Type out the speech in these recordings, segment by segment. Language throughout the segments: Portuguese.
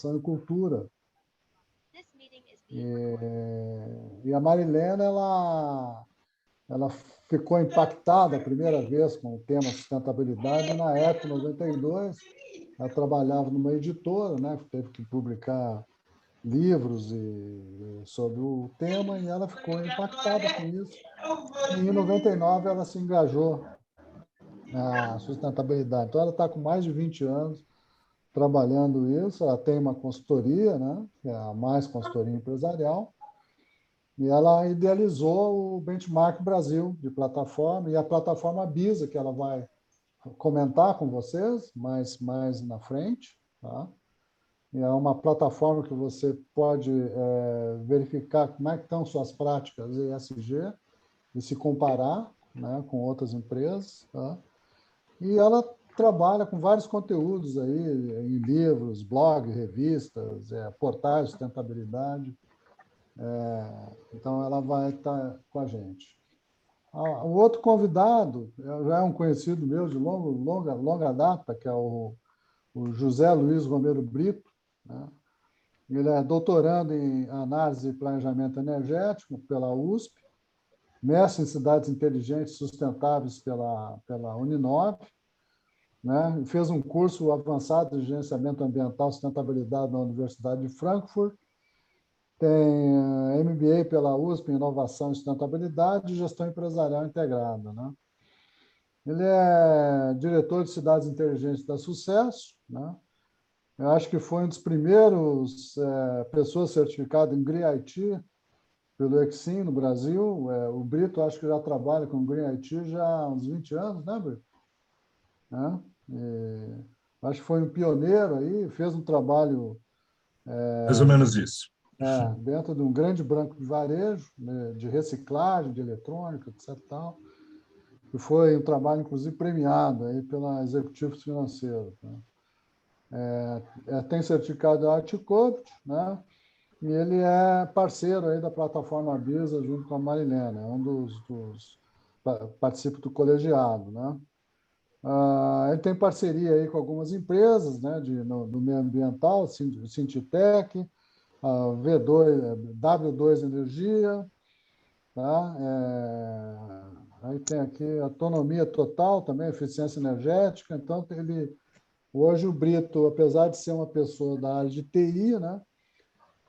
e Cultura. E a Marilena, ela ficou impactada a primeira vez com o tema sustentabilidade na época, em 92. Ela trabalhava numa editora, né, que teve que publicar livros sobre o tema, e ela ficou impactada com isso. E em 99 ela se engajou na sustentabilidade. Então ela está com mais de 20 anos trabalhando isso. Ela tem uma consultoria, né, que é a Mais Consultoria Empresarial, e ela idealizou o Benchmark Brasil de plataforma e a plataforma Bisa, que ela vai comentar com vocês mais na frente, tá? E é uma plataforma que você pode verificar como é que estão suas práticas ESG e se comparar, né, com outras empresas, tá? E ela trabalha com vários conteúdos aí, em livros, blogs, revistas, portais de sustentabilidade. Então, ela vai estar com a gente. O outro convidado já é um conhecido meu de longa data, que é o José Luiz Romero Brito, né? Ele é doutorando em análise e planejamento energético pela USP, mestre em cidades inteligentes e sustentáveis pela Uninove, né? Fez um curso avançado de gerenciamento ambiental e sustentabilidade na Universidade de Frankfurt, tem MBA pela USP em inovação e sustentabilidade e gestão empresarial integrada, né? Ele é diretor de cidades inteligentes da Sucesso, né? Eu acho que foi um dos primeiros pessoas certificadas em Green IT pelo Exim no Brasil. O Brito, acho que já trabalha com Green IT já há uns 20 anos, né, Brito? Né? Acho que foi um pioneiro aí, fez um trabalho Mais ou menos isso. dentro de um grande banco de varejo, né, de reciclagem, de eletrônica, etc. Tal, e foi um trabalho, inclusive, premiado aí pela Executivos Financeiros. Né? Tem certificado de Articode, né? E ele é parceiro aí da plataforma Bisa junto com a Marilena, é um dos participa do colegiado, né? Ele tem parceria aí com algumas empresas, né, no meio ambiental, Sintitec, a W2 Energia, tá? Aí tem aqui autonomia total também, eficiência energética. Então, hoje o Brito, apesar de ser uma pessoa da área de TI, né,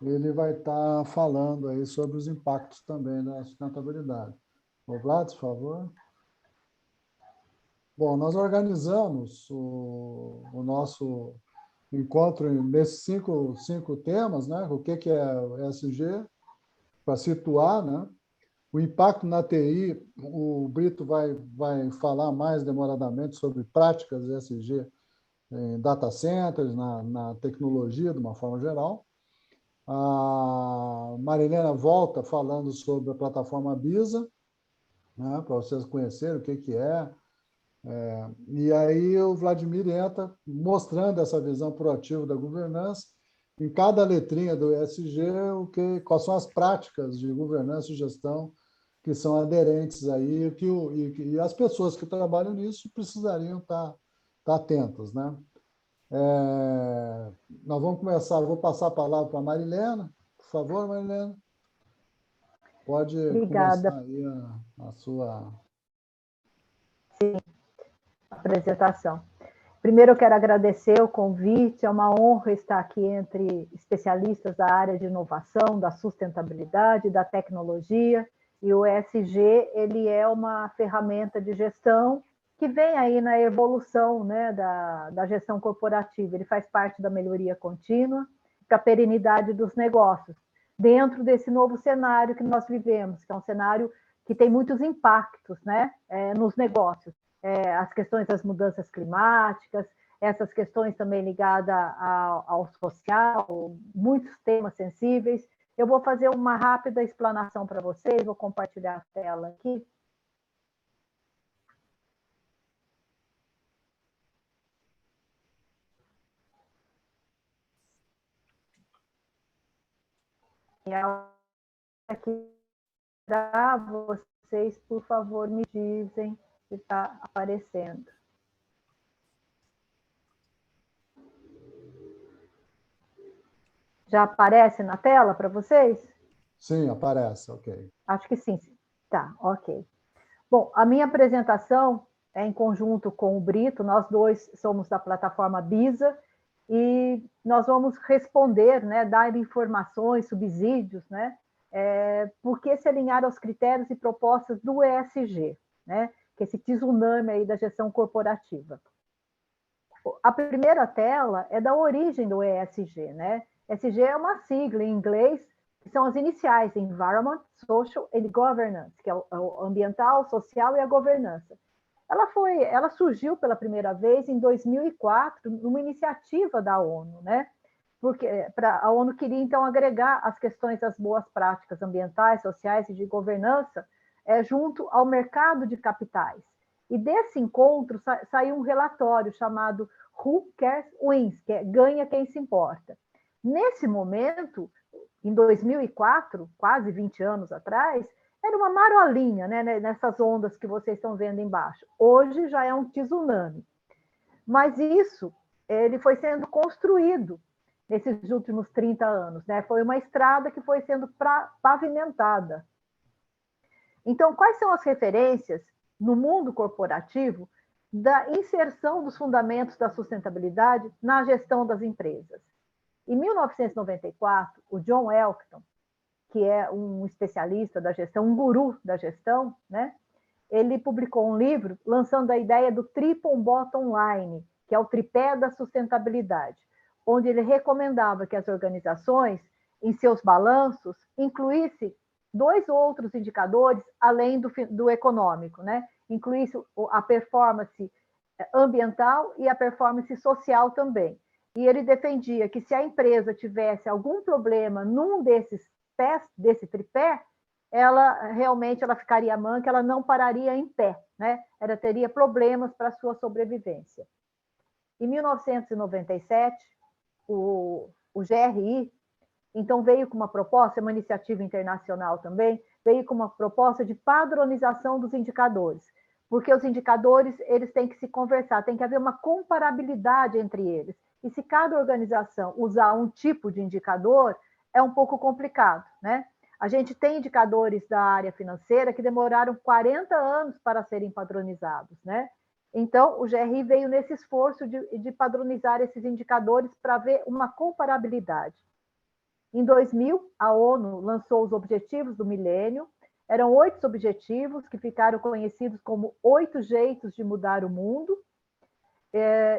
ele vai estar falando aí sobre os impactos também da sustentabilidade. O Vlad, por favor. Bom, nós organizamos o nosso encontro nesses cinco temas, né? O que é o ESG, para situar, né? O impacto na TI, o Brito vai falar mais demoradamente sobre práticas ESG em data centers, na tecnologia, de uma forma geral. A Marilena volta falando sobre a plataforma Bisa, né, para vocês conhecerem o que é. E aí o Vladimir entra mostrando essa visão proativa da governança. Em cada letrinha do ESG, quais são as práticas de governança e gestão que são aderentes aí, e as pessoas que trabalham nisso precisariam estar atentas, né? Nós vamos começar, vou passar a palavra para a Marilena. Por favor, Marilena. Pode Obrigada. começar aí a sua apresentação. Primeiro, eu quero agradecer o convite, é uma honra estar aqui entre especialistas da área de inovação, da sustentabilidade, da tecnologia, e o ESG, ele é uma ferramenta de gestão que vem aí na evolução, né, da gestão corporativa. Ele faz parte da melhoria contínua para a perenidade dos negócios, dentro desse novo cenário que nós vivemos, que é um cenário que tem muitos impactos, né, nos negócios. As questões das mudanças climáticas, essas questões também ligadas ao social, muitos temas sensíveis. Eu vou fazer uma rápida explanação para vocês, vou compartilhar a tela aqui. E aqui para vocês, por favor, me dizem se está aparecendo. Já aparece na tela para vocês? Sim, aparece, ok. Acho que sim. Tá, ok. Bom, a minha apresentação é em conjunto com o Brito, nós dois somos da plataforma BISA, e nós vamos responder, né, dar informações, subsídios, né, por que se alinhar aos critérios e propostas do ESG, né, que é esse tsunami aí da gestão corporativa. A primeira tela é da origem do ESG, né? ESG é uma sigla em inglês, que são as iniciais, Environment, Social and Governance, que é o ambiental, social e a governança. Ela surgiu pela primeira vez em 2004, numa iniciativa da ONU, né? Porque a ONU queria, então, agregar as questões das boas práticas ambientais, sociais e de governança junto ao mercado de capitais. E desse encontro saiu um relatório chamado Who Cares Wins, que é ganha quem se importa. Nesse momento, em 2004, quase 20 anos atrás, era uma marolinha, né, nessas ondas que vocês estão vendo embaixo. Hoje já é um tsunami. Mas isso ele foi sendo construído nesses últimos 30 anos, né? Foi uma estrada que foi sendo pavimentada. Então, quais são as referências no mundo corporativo da inserção dos fundamentos da sustentabilidade na gestão das empresas? Em 1994, o John Elkton, que é um especialista da gestão, um guru da gestão, né? Ele publicou um livro lançando a ideia do Triple Bottom Line, que é o tripé da sustentabilidade, onde ele recomendava que as organizações, em seus balanços, incluíssem 2 outros indicadores além do econômico, né? Incluísse a performance ambiental e a performance social também. E ele defendia que se a empresa tivesse algum problema num desses pés, desse tripé, ela realmente ficaria manca, ela não pararia em pé, né? Ela teria problemas para a sua sobrevivência. Em 1997, o GRI, então, veio com uma proposta, é uma iniciativa internacional também, veio com uma proposta de padronização dos indicadores, porque os indicadores eles têm que se conversar, tem que haver uma comparabilidade entre eles. E se cada organização usar um tipo de indicador, é um pouco complicado, né? A gente tem indicadores da área financeira que demoraram 40 anos para serem padronizados, né? Então, o GRI veio nesse esforço de padronizar esses indicadores para ver uma comparabilidade. Em 2000, a ONU lançou os Objetivos do Milênio. Eram 8 objetivos que ficaram conhecidos como 8 jeitos de mudar o mundo.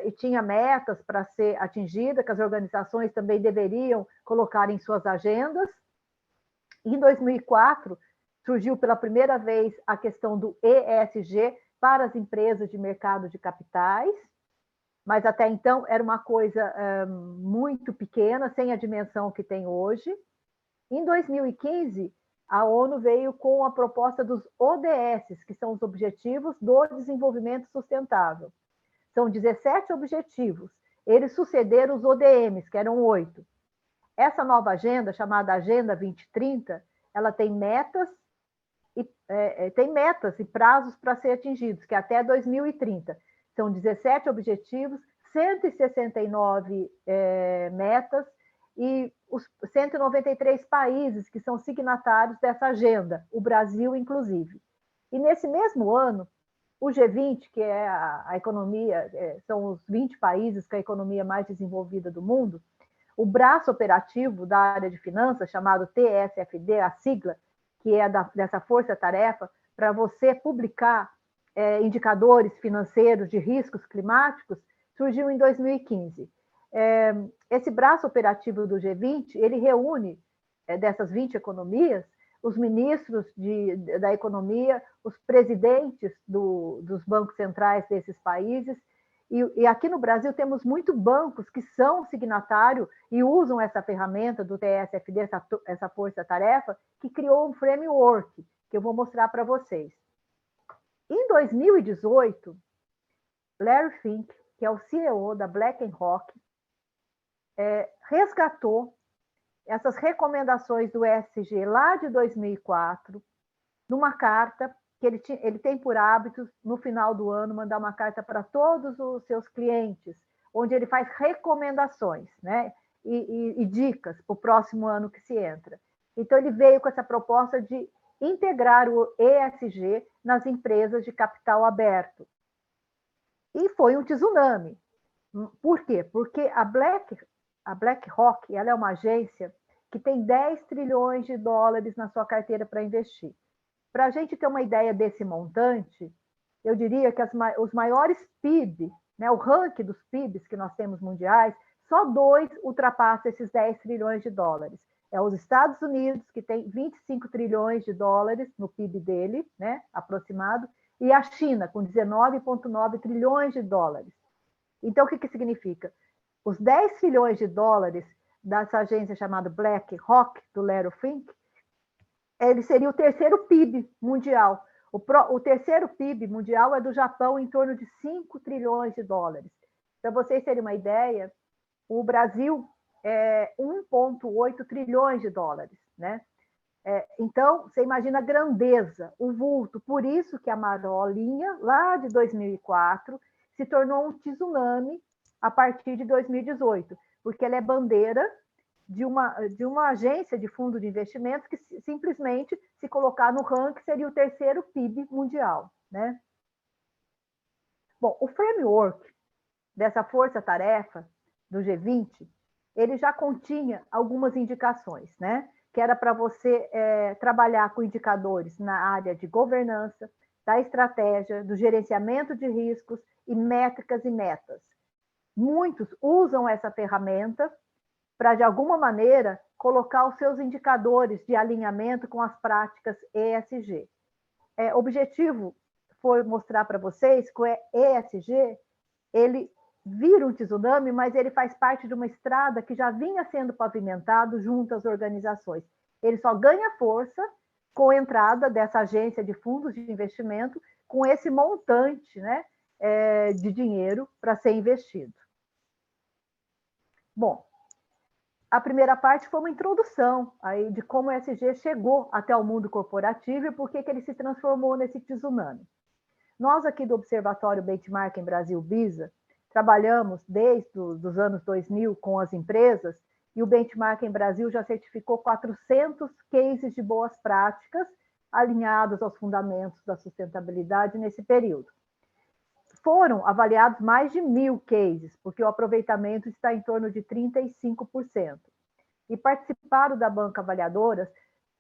E tinha metas para ser atingida, que as organizações também deveriam colocar em suas agendas. Em 2004, surgiu pela primeira vez a questão do ESG para as empresas de mercado de capitais, mas até então era uma coisa muito pequena, sem a dimensão que tem hoje. Em 2015, a ONU veio com a proposta dos ODS, que são os Objetivos do Desenvolvimento Sustentável. São 17 objetivos. Eles sucederam os ODMs, que eram 8. Essa nova agenda, chamada Agenda 2030, ela tem metas e prazos para ser atingidos, que é até 2030. São 17 objetivos, 169 metas e os 193 países que são signatários dessa agenda, o Brasil inclusive. E nesse mesmo ano, o G20, que é a economia, são os 20 países com a economia mais desenvolvida do mundo, o braço operativo da área de finanças, chamado TSFD, a sigla, que é dessa força-tarefa, para você publicar indicadores financeiros de riscos climáticos, surgiu em 2015. Esse braço operativo do G20, ele reúne, dessas 20 economias, os ministros da economia, os presidentes dos bancos centrais desses países, e aqui no Brasil temos muitos bancos que são signatários e usam essa ferramenta do TSFD, essa força-tarefa, que criou um framework, que eu vou mostrar para vocês. Em 2018, Larry Fink, que é o CEO da BlackRock, resgatou essas recomendações do ESG lá de 2004, numa carta que ele tem por hábito, no final do ano, mandar uma carta para todos os seus clientes, onde ele faz recomendações, né? e dicas para o próximo ano que se entra. Então, ele veio com essa proposta de integrar o ESG nas empresas de capital aberto. E foi um tsunami. Por quê? Porque a BlackRock, ela é uma agência que tem 10 trilhões de dólares na sua carteira para investir. Para a gente ter uma ideia desse montante, eu diria que os maiores PIB, né, o ranking dos PIBs que nós temos mundiais, só 2 ultrapassam esses 10 trilhões de dólares. É os Estados Unidos, que tem 25 trilhões de dólares no PIB dele, né, aproximado, e a China, com 19,9 trilhões de dólares. Então, o que significa? Os 10 trilhões de dólares dessa agência chamada BlackRock, do Larry Fink, ele seria o terceiro PIB mundial. O terceiro PIB mundial é do Japão, em torno de 5 trilhões de dólares. Para vocês terem uma ideia, o Brasil é 1,8 trilhões de dólares, né? Então, você imagina a grandeza, o vulto. Por isso que a Marolinha, lá de 2004, se tornou um tsunami a partir de 2018, porque ela é bandeira de uma agência de fundo de investimentos que simplesmente, se colocar no ranking, seria o terceiro PIB mundial, né? Bom, o framework dessa força-tarefa do G20, ele já continha algumas indicações, né? Que era para você trabalhar com indicadores na área de governança, da estratégia, do gerenciamento de riscos e métricas e metas. Muitos usam essa ferramenta para, de alguma maneira, colocar os seus indicadores de alinhamento com as práticas ESG. O objetivo foi mostrar para vocês que o ESG, ele vira um tsunami, mas ele faz parte de uma estrada que já vinha sendo pavimentado junto às organizações. Ele só ganha força com a entrada dessa agência de fundos de investimento, com esse montante, né, de dinheiro para ser investido. Bom, a primeira parte foi uma introdução aí de como o ESG chegou até o mundo corporativo e por que ele se transformou nesse tsunami. Nós aqui do Observatório Benchmarking Brasil BISA trabalhamos desde os anos 2000 com as empresas e o Benchmarking Brasil já certificou 400 cases de boas práticas alinhados aos fundamentos da sustentabilidade nesse período. Foram avaliados mais de 1.000 cases, porque o aproveitamento está em torno de 35%. E participaram da banca avaliadora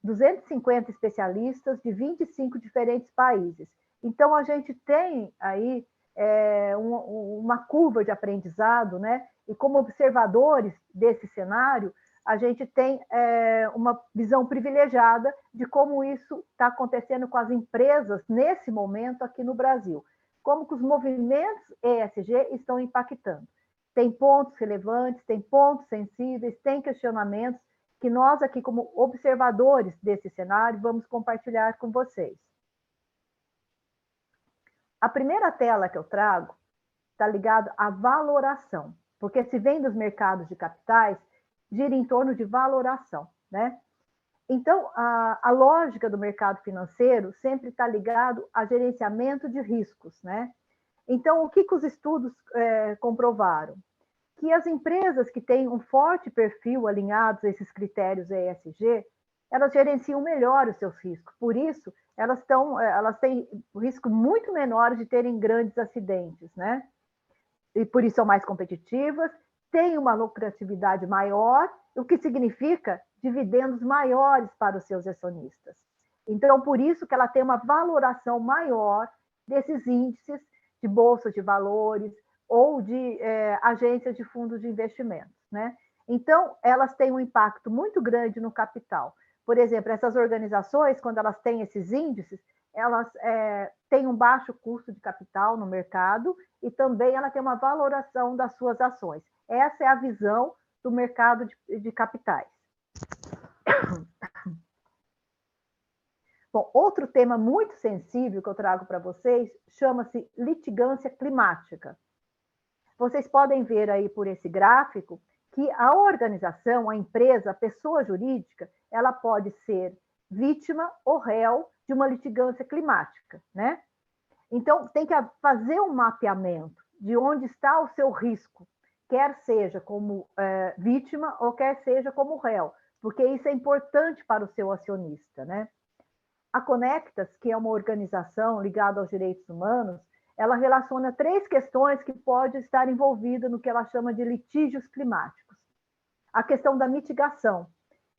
250 especialistas de 25 diferentes países. Então, a gente tem aí uma curva de aprendizado, né? E como observadores desse cenário, a gente tem uma visão privilegiada de como isso está acontecendo com as empresas nesse momento aqui no Brasil. Como que os movimentos ESG estão impactando. Tem pontos relevantes, tem pontos sensíveis, tem questionamentos que nós aqui, como observadores desse cenário, vamos compartilhar com vocês. A primeira tela que eu trago está ligada à valoração, porque se vem dos mercados de capitais, gira em torno de valoração, né? Então, a lógica do mercado financeiro sempre está ligado a gerenciamento de riscos, né? Então, o que os estudos comprovaram? Que as empresas que têm um forte perfil alinhados a esses critérios ESG, elas gerenciam melhor os seus riscos. Por isso, elas têm um risco muito menor de terem grandes acidentes, né? E por isso são mais competitivas, têm uma lucratividade maior, o que significa dividendos maiores para os seus acionistas. Então, por isso que ela tem uma valoração maior desses índices de bolsa de valores ou de agências de fundos de investimentos, né? Então, elas têm um impacto muito grande no capital. Por exemplo, essas organizações, quando elas têm esses índices, elas têm um baixo custo de capital no mercado e também ela tem uma valoração das suas ações. Essa é a visão do mercado de capitais. Bom, outro tema muito sensível que eu trago para vocês chama-se litigância climática. Vocês podem ver aí por esse gráfico que a organização, a empresa, a pessoa jurídica, ela pode ser vítima ou réu de uma litigância climática, né? Então, tem que fazer um mapeamento de onde está o seu risco quer seja como vítima ou quer seja como réu, porque isso é importante para o seu acionista, né? A Conectas, que é uma organização ligada aos direitos humanos, ela relaciona 3 questões que podem estar envolvidas no que ela chama de litígios climáticos. A questão da mitigação,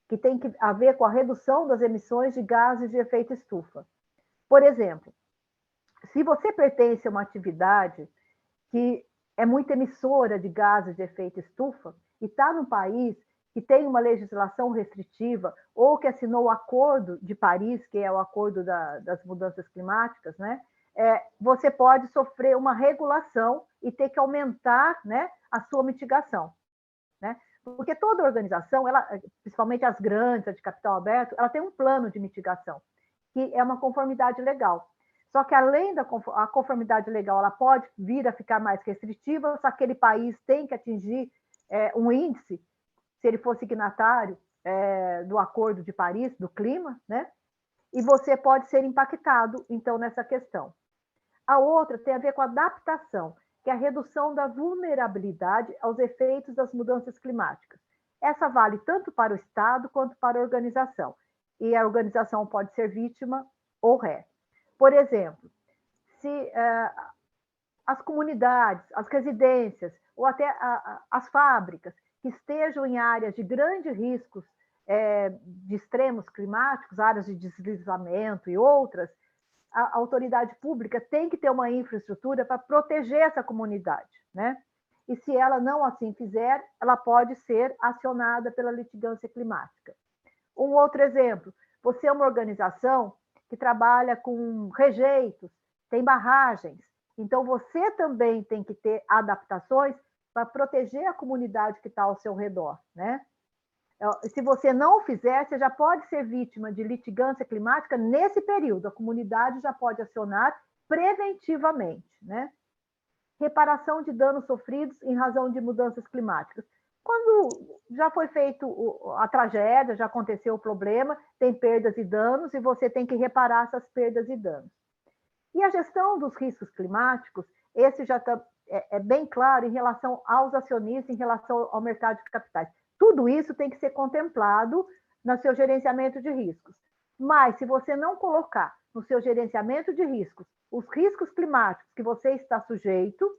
que tem a ver com a redução das emissões de gases de efeito estufa. Por exemplo, se você pertence a uma atividade que é muito emissora de gases de efeito estufa e está num país que tem uma legislação restritiva ou que assinou o Acordo de Paris, que é o Acordo das Mudanças Climáticas, né? Você pode sofrer uma regulação e ter que aumentar, né, a sua mitigação, né? Porque toda organização, ela, principalmente as grandes, as de capital aberto, ela tem um plano de mitigação, que é uma conformidade legal. Só que, além da conformidade legal, ela pode vir a ficar mais restritiva, se aquele país tem que atingir um índice, se ele for signatário do Acordo de Paris, do clima, né? E você pode ser impactado, então, nessa questão. A outra tem a ver com a adaptação, que é a redução da vulnerabilidade aos efeitos das mudanças climáticas. Essa vale tanto para o Estado quanto para a organização. E a organização pode ser vítima ou ré. Por exemplo, se as comunidades, as residências ou até as fábricas que estejam em áreas de grandes riscos de extremos climáticos, áreas de deslizamento e outras, a autoridade pública tem que ter uma infraestrutura para proteger essa comunidade, né? E se ela não assim fizer, ela pode ser acionada pela litigância climática. Um outro exemplo, você é uma organização que trabalha com rejeitos, tem barragens, então você também tem que ter adaptações para proteger a comunidade que está ao seu redor, né? Se você não o fizer, você já pode ser vítima de litigância climática nesse período. A comunidade já pode acionar preventivamente, né? Reparação de danos sofridos em razão de mudanças climáticas. Quando já foi feito a tragédia, já aconteceu o problema, tem perdas e danos, e você tem que reparar essas perdas e danos. E a gestão dos riscos climáticos, esse já é bem claro em relação aos acionistas, em relação ao mercado de capitais. Tudo isso tem que ser contemplado no seu gerenciamento de riscos. Mas, se você não colocar no seu gerenciamento de riscos os riscos climáticos que você está sujeito,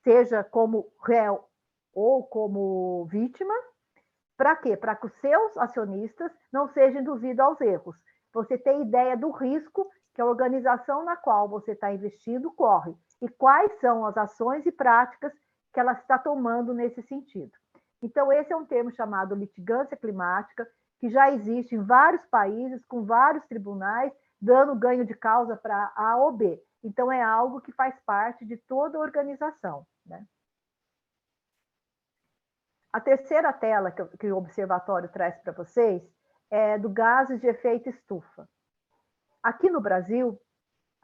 seja como réu ou como vítima, para quê? Para que os seus acionistas não sejam induzidos aos erros. Você tem ideia do risco que a organização na qual você está investindo corre e quais são as ações e práticas que ela está tomando nesse sentido. Então, esse é um termo chamado litigância climática, que já existe em vários países, com vários tribunais, dando ganho de causa para A ou B. Então, é algo que faz parte de toda a organização, né? A terceira tela que o Observatório traz para vocês é do gases de efeito estufa. Aqui no Brasil,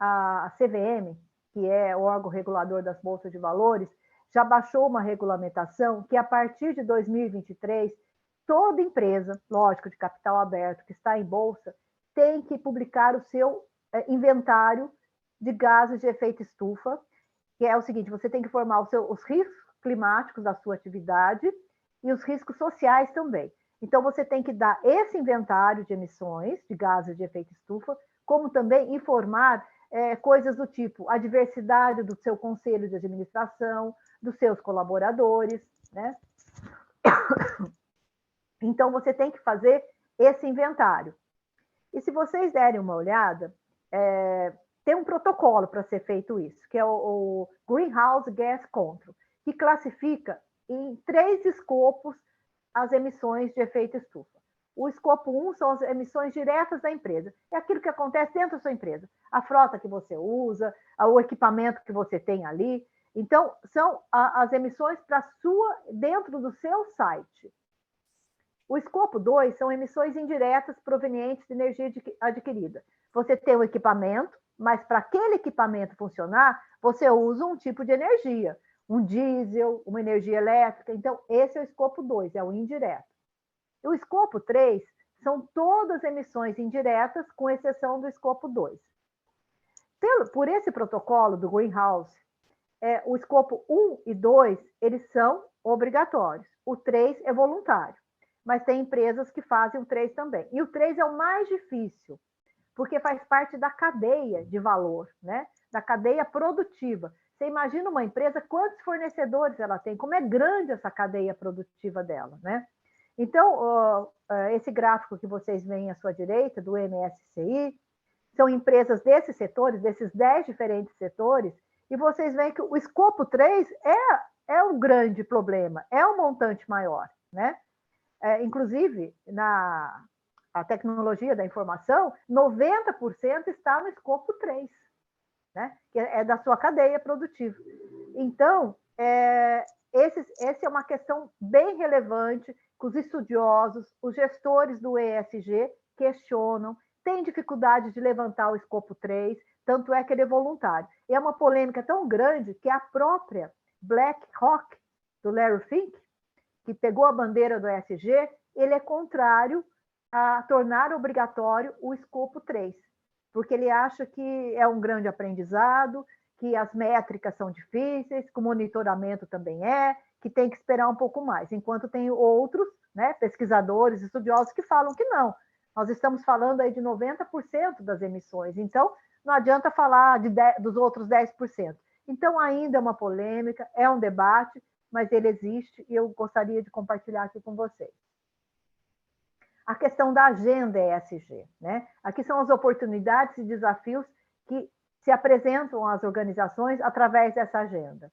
a CVM, que é o órgão regulador das bolsas de valores, já baixou uma regulamentação que, a partir de 2023, toda empresa, lógico, de capital aberto que está em bolsa, tem que publicar o seu inventário de gases de efeito estufa, que é o seguinte: você tem que informar os riscos climáticos da sua atividade e os riscos sociais também. Então, você tem que dar esse inventário de emissões de gases de efeito estufa, como também informar coisas do tipo a diversidade do seu conselho de administração, dos seus colaboradores, né? Então, você tem que fazer esse inventário. E se vocês derem uma olhada, tem um protocolo para ser feito isso, que é o Greenhouse Gas Control, que classifica em 3 escopos as emissões de efeito estufa. O escopo 1 são as emissões diretas da empresa. É aquilo que acontece dentro da sua empresa. A frota que você usa, o equipamento que você tem ali. Então, são as emissões dentro do seu site. O escopo 2 são emissões indiretas provenientes de energia adquirida. Você tem o equipamento, mas para aquele equipamento funcionar, você usa um tipo de energia, um diesel, uma energia elétrica. Então, esse é o escopo 2, é o indireto. E o escopo 3 são todas emissões indiretas, com exceção do escopo 2. Por esse protocolo do Greenhouse, o escopo 1 e 2, eles são obrigatórios. O 3 é voluntário, mas tem empresas que fazem o 3 também. E o 3 é o mais difícil, porque faz parte da cadeia de valor, né? Da cadeia produtiva. Você imagina uma empresa, quantos fornecedores ela tem, como é grande essa cadeia produtiva dela, né? Então, esse gráfico que vocês veem à sua direita, do MSCI, são empresas desses setores, desses 10 diferentes setores, e vocês veem que o escopo 3 é um grande problema, é um montante maior, né? Inclusive, a tecnologia da informação, 90% está no escopo 3, né? Que é da sua cadeia produtiva. Então, essa é uma questão bem relevante que os estudiosos, os gestores do ESG questionam, têm dificuldade de levantar o escopo 3, tanto é que ele é voluntário. E é uma polêmica tão grande que a própria BlackRock, do Larry Fink, que pegou a bandeira do ESG, ele é contrário a tornar obrigatório o escopo 3, porque ele acha que é um grande aprendizado, que as métricas são difíceis, que o monitoramento também que tem que esperar um pouco mais, enquanto tem outros, né, pesquisadores, estudiosos que falam que não. Nós estamos falando aí de 90% das emissões, então não adianta falar dos outros 10%. Então ainda é uma polêmica, é um debate, mas ele existe e eu gostaria de compartilhar aqui com vocês. A questão da agenda ESG, né? Aqui são as oportunidades e desafios que se apresentam às organizações através dessa agenda.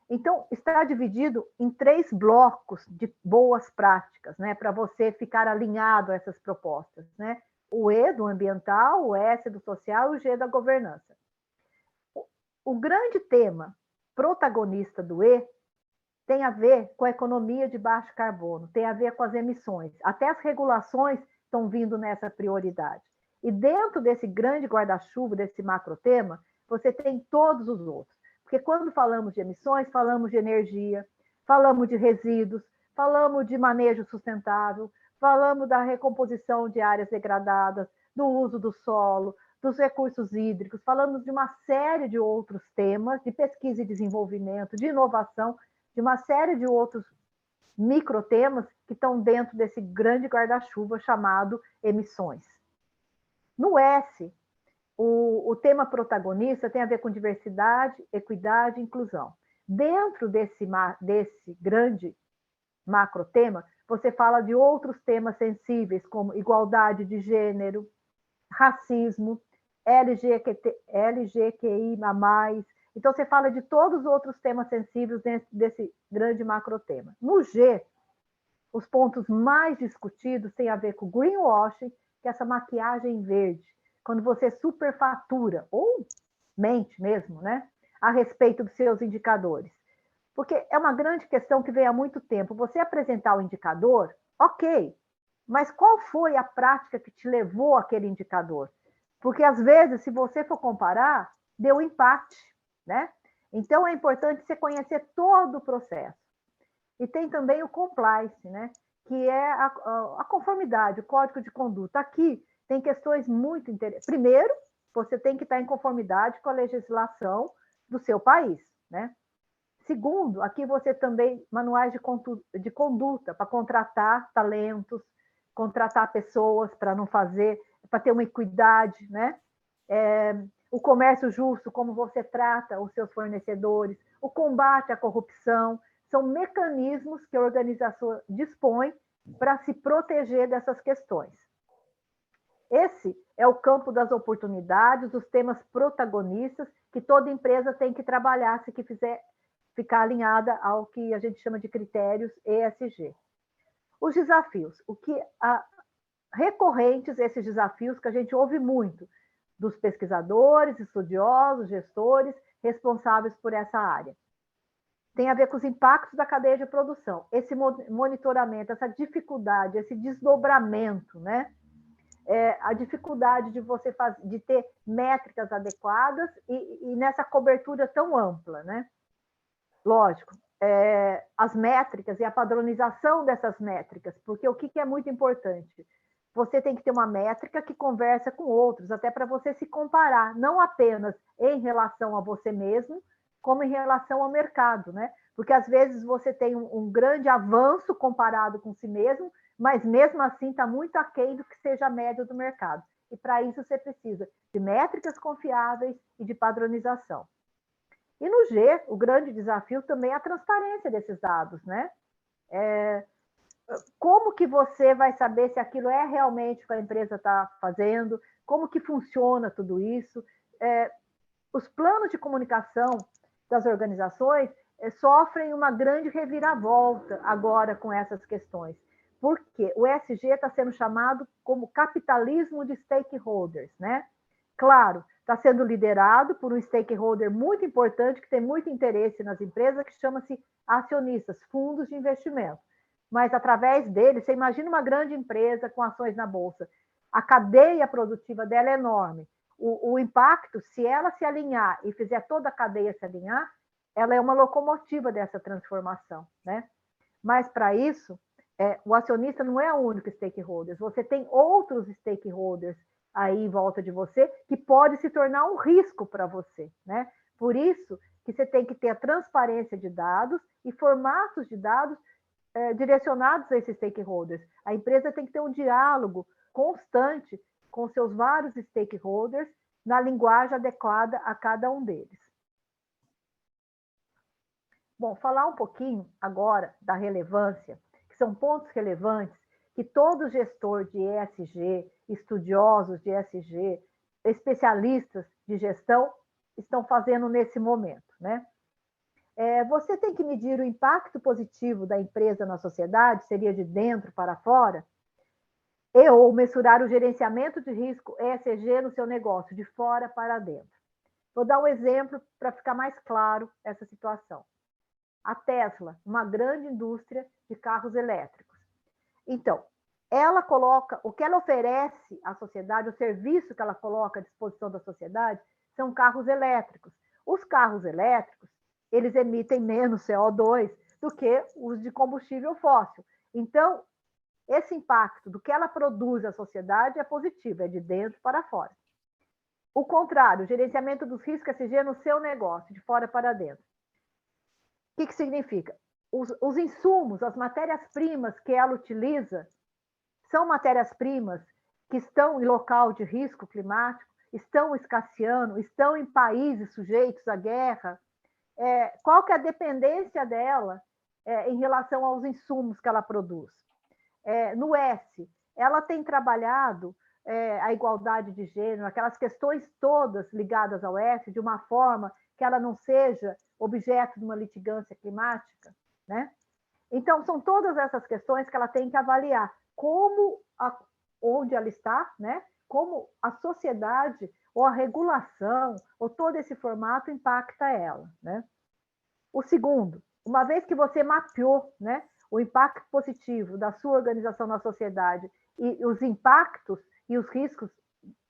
Então, está dividido em 3 blocos de boas práticas, né? Para você ficar alinhado a essas propostas, né? O E do ambiental, o S do social e o G da governança. O grande tema protagonista do E tem a ver com a economia de baixo carbono, tem a ver com as emissões. Até as regulações estão vindo nessa prioridade. E dentro desse grande guarda-chuva, desse macrotema, você tem todos os outros. Porque quando falamos de emissões, falamos de energia, falamos de resíduos, falamos de manejo sustentável, falamos da recomposição de áreas degradadas, do uso do solo, dos recursos hídricos, falamos de uma série de outros temas, de pesquisa e desenvolvimento, de inovação, de uma série de outros microtemas que estão dentro desse grande guarda-chuva chamado emissões. No S, o tema protagonista tem a ver com diversidade, equidade e inclusão. Dentro desse grande macrotema, você fala de outros temas sensíveis, como igualdade de gênero, racismo, LGBTQI+. Então, você fala de todos os outros temas sensíveis dentro desse grande macrotema. No G, os pontos mais discutidos têm a ver com greenwashing, que é essa maquiagem verde, quando você superfatura, ou mente mesmo, né, a respeito dos seus indicadores. Porque é uma grande questão que vem há muito tempo. Você apresentar o indicador, ok, mas qual foi a prática que te levou àquele indicador? Porque, às vezes, se você for comparar, deu empate, né? Então, é importante você conhecer todo o processo. E tem também o compliance, né? Que é a conformidade, o código de conduta. Aqui tem questões muito interessantes. Primeiro, você tem que estar em conformidade com a legislação do seu país, né? Segundo, aqui você também manuais de conduta para contratar talentos, contratar pessoas para não fazer, para ter uma equidade, né? O comércio justo, como você trata os seus fornecedores, o combate à corrupção, são mecanismos que a organização dispõe para se proteger dessas questões. Esse é o campo das oportunidades, os temas protagonistas que toda empresa tem que trabalhar se quiser ficar alinhada ao que a gente chama de critérios ESG. Os desafios, recorrentes esses desafios que a gente ouve muito dos pesquisadores, estudiosos, gestores responsáveis por essa área. Tem a ver com os impactos da cadeia de produção, esse monitoramento, essa dificuldade, esse desdobramento, né? A dificuldade de você de ter métricas adequadas e nessa cobertura tão ampla, né? Lógico, as métricas e a padronização dessas métricas, porque o que é muito importante? Você tem que ter uma métrica que conversa com outros, até para você se comparar, não apenas em relação a você mesmo, como em relação ao mercado, né? Porque, às vezes, você tem um grande avanço comparado com si mesmo, mas, mesmo assim, está muito aquém do que seja a média do mercado. E, para isso, você precisa de métricas confiáveis e de padronização. E, no G, o grande desafio também é a transparência desses dados, né? Como que você vai saber se aquilo é realmente o que a empresa está fazendo? Como que funciona tudo isso? Os planos de comunicação das organizações sofrem uma grande reviravolta agora com essas questões. Porque o ESG está sendo chamado como capitalismo de stakeholders, né? Claro, está sendo liderado por um stakeholder muito importante que tem muito interesse nas empresas, que chama-se acionistas, fundos de investimento. Mas, através dele, você imagina uma grande empresa com ações na Bolsa. A cadeia produtiva dela é enorme. O impacto, se ela se alinhar e fizer toda a cadeia se alinhar, ela é uma locomotiva dessa transformação, né? Mas, para isso, o acionista não é o único stakeholder. Você tem outros stakeholders aí em volta de você que pode se tornar um risco para você, né? Por isso que você tem que ter a transparência de dados e formatos de dados direcionados a esses stakeholders. A empresa tem que ter um diálogo constante com seus vários stakeholders na linguagem adequada a cada um deles. Bom, falar um pouquinho agora da relevância, que são pontos relevantes que todo gestor de ESG, estudiosos de ESG, especialistas de gestão estão fazendo nesse momento, né? Você tem que medir o impacto positivo da empresa na sociedade, seria de dentro para fora, ou mensurar o gerenciamento de risco ESG no seu negócio, de fora para dentro. Vou dar um exemplo para ficar mais claro essa situação. A Tesla, uma grande indústria de carros elétricos. Então, ela coloca, o que ela oferece à sociedade, o serviço que ela coloca à disposição da sociedade, são carros elétricos. Os carros elétricos, eles emitem menos CO2 do que os de combustível fóssil. Então, esse impacto do que ela produz à sociedade é positivo, é de dentro para fora. O contrário, o gerenciamento dos riscos ESG no seu negócio, de fora para dentro. O que significa? Os insumos, as matérias-primas que ela utiliza, são matérias-primas que estão em local de risco climático, estão escasseando, estão em países sujeitos à guerra. Qual que é a dependência dela em relação aos insumos que ela produz? No S, ela tem trabalhado a igualdade de gênero, aquelas questões todas ligadas ao S, de uma forma que ela não seja objeto de uma litigância climática, né? Então, são todas essas questões que ela tem que avaliar onde ela está, né? Como a sociedade ou a regulação ou todo esse formato impacta ela, né? O segundo, uma vez que você mapeou, né, o impacto positivo da sua organização na sociedade e os impactos e os riscos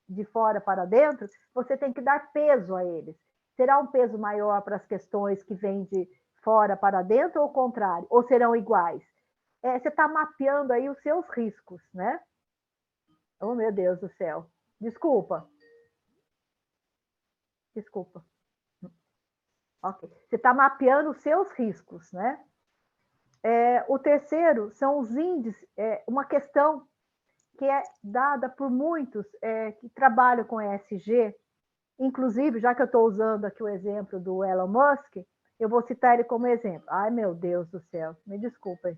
de fora para dentro, você tem que dar peso a eles. Será um peso maior para as questões que vêm de fora para dentro ou o contrário? Ou serão iguais? Você está mapeando aí os seus riscos, né? Oh, meu Deus do céu. Desculpa. Ok. Você está mapeando os seus riscos, né? O terceiro são os índices, uma questão que é dada por muitos que trabalham com ESG, inclusive, já que eu estou usando aqui o exemplo do Elon Musk, eu vou citar ele como exemplo. Ai, meu Deus do céu, me desculpem.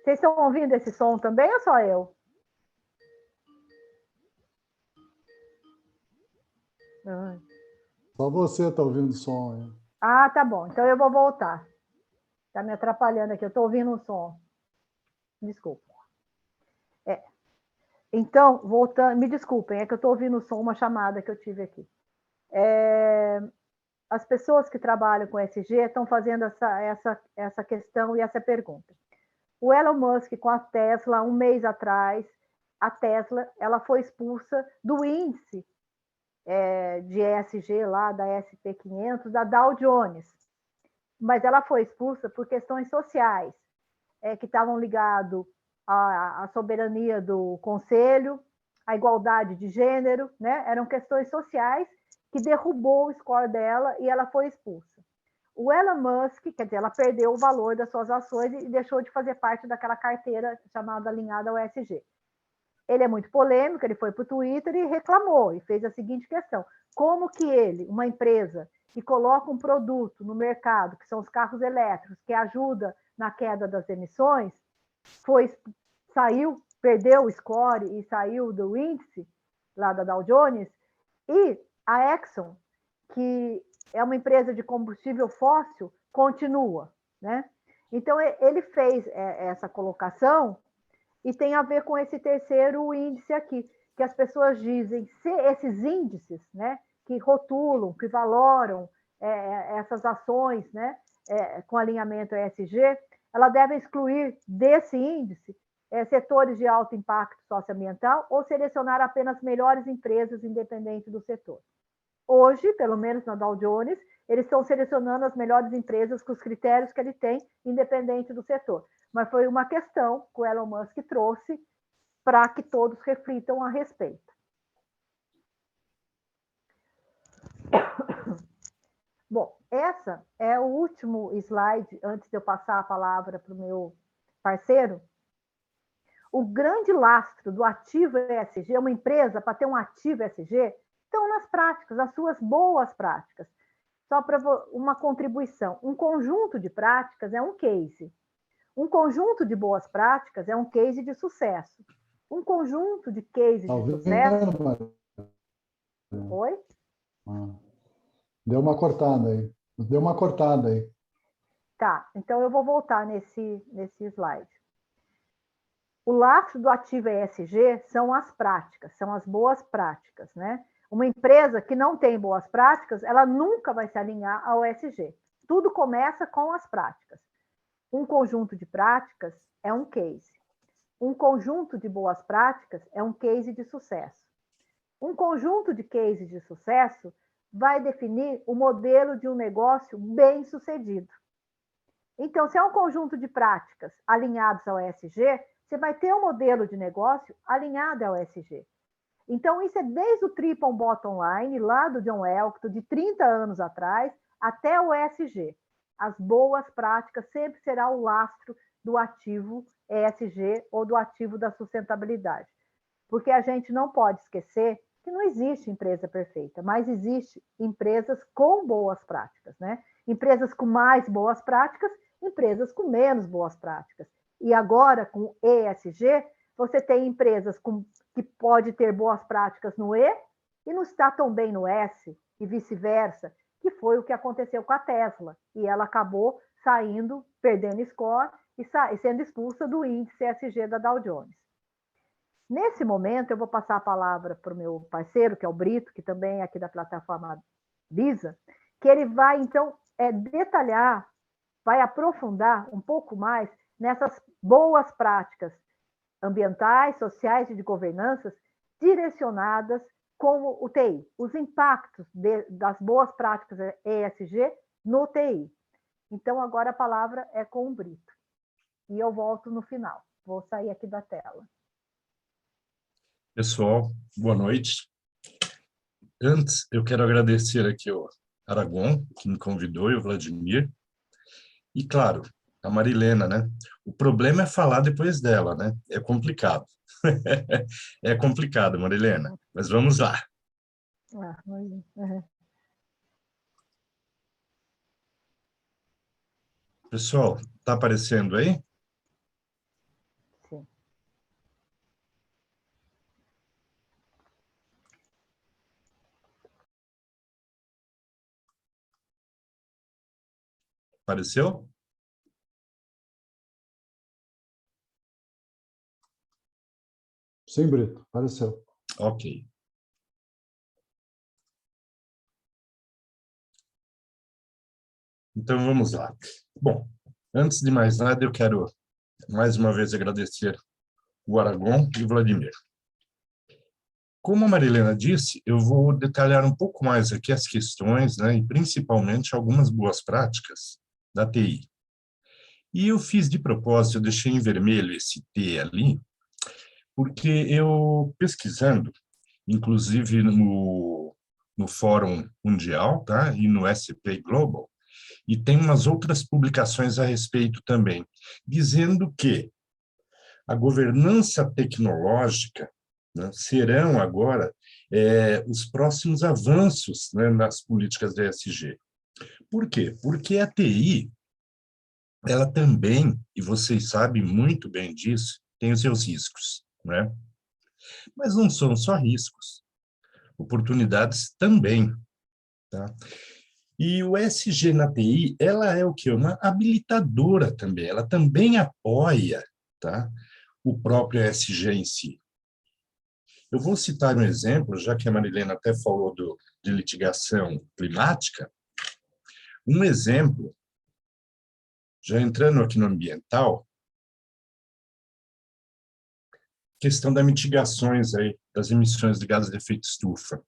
Vocês estão ouvindo esse som também ou só eu? Só você está ouvindo o som. Hein? Ah, tá bom. Então eu vou voltar. Está me atrapalhando aqui, eu estou ouvindo um som. Desculpa. Então, voltando, me desculpem, é que eu estou ouvindo o som, uma chamada que eu tive aqui. As pessoas que trabalham com ESG estão fazendo essa questão e essa pergunta. O Elon Musk, com a Tesla, um mês atrás, a Tesla ela foi expulsa do índice de ESG lá, da SP500, da Dow Jones. Mas ela foi expulsa por questões sociais, que estavam ligadas à soberania do conselho, à igualdade de gênero, né? Eram questões sociais que derrubou o score dela e ela foi expulsa. O Elon Musk, quer dizer, ela perdeu o valor das suas ações e deixou de fazer parte daquela carteira chamada alinhada ao ESG. Ele é muito polêmico, ele foi para o Twitter e reclamou, e fez a seguinte questão: como que ele, uma empresa que coloca um produto no mercado, que são os carros elétricos, que ajuda na queda das emissões, saiu, perdeu o score e saiu do índice lá da Dow Jones, e a Exxon, que é uma empresa de combustível fóssil, continua, né? Então, ele fez essa colocação e tem a ver com esse terceiro índice aqui, que as pessoas dizem, se esses índices, né, que rotulam, que valoram essas ações, né, com alinhamento ESG, ela deve excluir desse índice setores de alto impacto socioambiental ou selecionar apenas melhores empresas independentes do setor. Hoje, pelo menos na Dow Jones, eles estão selecionando as melhores empresas com os critérios que ele tem, independente do setor. Mas foi uma questão que o Elon Musk trouxe para que todos reflitam a respeito. Bom, essa é o último slide, antes de eu passar a palavra para o meu parceiro. O grande lastro do ativo ESG, uma empresa, para ter um ativo ESG, estão nas práticas, as suas boas práticas. Só para uma contribuição. Um conjunto de práticas é um case. Um conjunto de boas práticas é um case de sucesso. Um conjunto de cases de sucesso... Oi? Deu uma cortada aí. Deu uma cortada aí. Tá, então eu vou voltar nesse slide. O lastro do ativo ESG são as práticas, são as boas práticas, né? Uma empresa que não tem boas práticas, ela nunca vai se alinhar ao ESG. Tudo começa com as práticas. Um conjunto de práticas é um case. Um conjunto de boas práticas é um case de sucesso. Um conjunto de cases de sucesso vai definir o modelo de um negócio bem-sucedido. Então, se é um conjunto de práticas alinhados ao ESG, você vai ter um modelo de negócio alinhado ao ESG. Então, isso é desde o Triple Bottom Line, lá do John Elkton, de 30 anos atrás, até o ESG. As boas práticas sempre será o lastro do ativo ESG ou do ativo da sustentabilidade. Porque a gente não pode esquecer que não existe empresa perfeita, mas existe empresas com boas práticas, né? Empresas com mais boas práticas, empresas com menos boas práticas. E agora, com ESG, você tem empresas que pode ter boas práticas no E e não está tão bem no S, e vice-versa, que foi o que aconteceu com a Tesla. E ela acabou saindo, perdendo score e sendo expulsa do índice ESG da Dow Jones. Nesse momento, eu vou passar a palavra para o meu parceiro, que é o Brito, que também é aqui da plataforma Visa, que ele vai, então, detalhar, vai aprofundar um pouco mais nessas boas práticas ambientais, sociais e de governanças direcionadas com o TI, os impactos das boas práticas ESG no TI. Então, agora a palavra é com o Brito. E eu volto no final. Vou sair aqui da tela. Pessoal, boa noite. Antes, eu quero agradecer aqui ao Aragon, que me convidou, e o Vladimir. E, claro, a Marilena, né? O problema é falar depois dela, né? É complicado. É complicado, Marilena, mas vamos lá. Pessoal, está aparecendo aí? Sim. Apareceu? Sim, Brito, apareceu. Ok. Então, vamos lá. Bom, antes de mais nada, eu quero, mais uma vez, agradecer o Aragon e o Vladimir. Como a Marilena disse, eu vou detalhar um pouco mais aqui as questões, né, e principalmente algumas boas práticas da TI. E eu fiz de propósito, eu deixei em vermelho esse T ali, porque eu, pesquisando, inclusive no no Fórum Mundial, tá? E no SP Global, e tem umas outras publicações a respeito também, dizendo que a governança tecnológica, né, serão agora os próximos avanços, né, nas políticas da ESG. Por quê? Porque a TI, ela também, e vocês sabem muito bem disso, tem os seus riscos, né? Mas não são só riscos, oportunidades também, tá? E o ESG na TI, ela é o quê? Uma habilitadora também, ela também apoia, tá, o próprio ESG em si. Eu vou citar um exemplo, já que a Marilena até falou de litigação climática, um exemplo, já entrando aqui no ambiental, questão das mitigações aí, das emissões de gases de efeito estufa.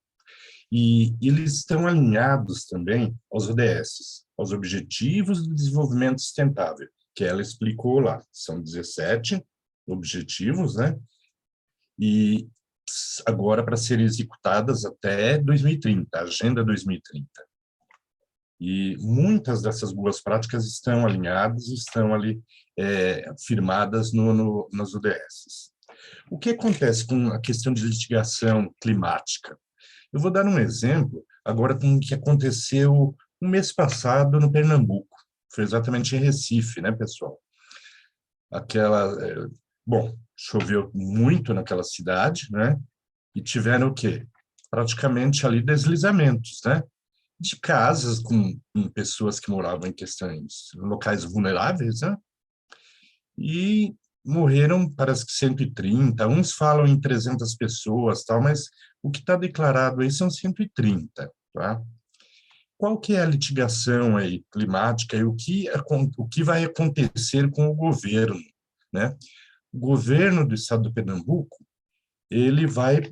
E eles estão alinhados também aos ODS, aos Objetivos do Desenvolvimento Sustentável, que ela explicou lá. São 17 objetivos, né? E agora para serem executadas até 2030, Agenda 2030. E muitas dessas boas práticas estão alinhadas, estão ali firmadas nas ODS. O que acontece com a questão de litigação climática? Eu vou dar um exemplo agora com o que aconteceu no mês passado no Pernambuco. Foi exatamente em Recife, né, pessoal? Bom, choveu muito naquela cidade, né? E tiveram o quê? Praticamente ali deslizamentos, né? De casas com pessoas que moravam em locais vulneráveis, né? E morreram, parece que 130, uns falam em 300 pessoas, tal, mas o que está declarado aí são 130, tá? Qual que é a litigação aí climática e o que vai acontecer com o governo, né? O governo do estado do Pernambuco, ele vai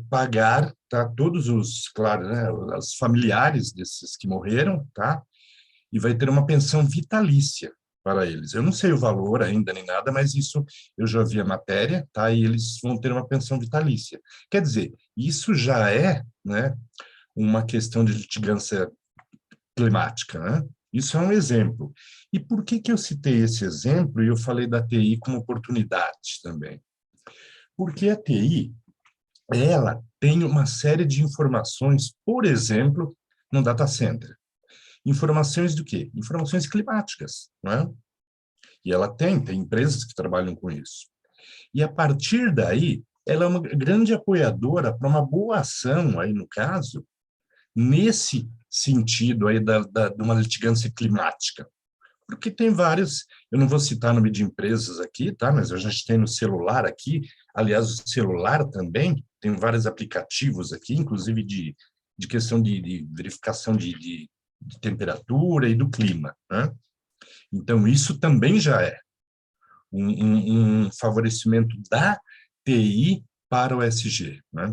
pagar, tá, todos claro, né, os familiares desses que morreram, tá? E vai ter uma pensão vitalícia para eles. Eu não sei o valor ainda nem nada, mas isso eu já vi a matéria, tá? E eles vão ter uma pensão vitalícia. Quer dizer, isso já é, né, uma questão de litigância climática, né? Isso é um exemplo. E por que eu citei esse exemplo e eu falei da TI como oportunidade também? Porque a TI, ela tem uma série de informações, por exemplo, no data center. Informações do quê? Informações climáticas, não é? E ela tem empresas que trabalham com isso. E a partir daí, ela é uma grande apoiadora para uma boa ação, aí no caso, nesse sentido aí de uma litigância climática. Porque tem vários, eu não vou citar nome de empresas aqui, tá? Mas a gente tem no celular aqui, aliás, o celular também, tem vários aplicativos aqui, inclusive de questão de verificação de temperatura e do clima, né? Então, isso também já é um favorecimento da TI para o ESG, né?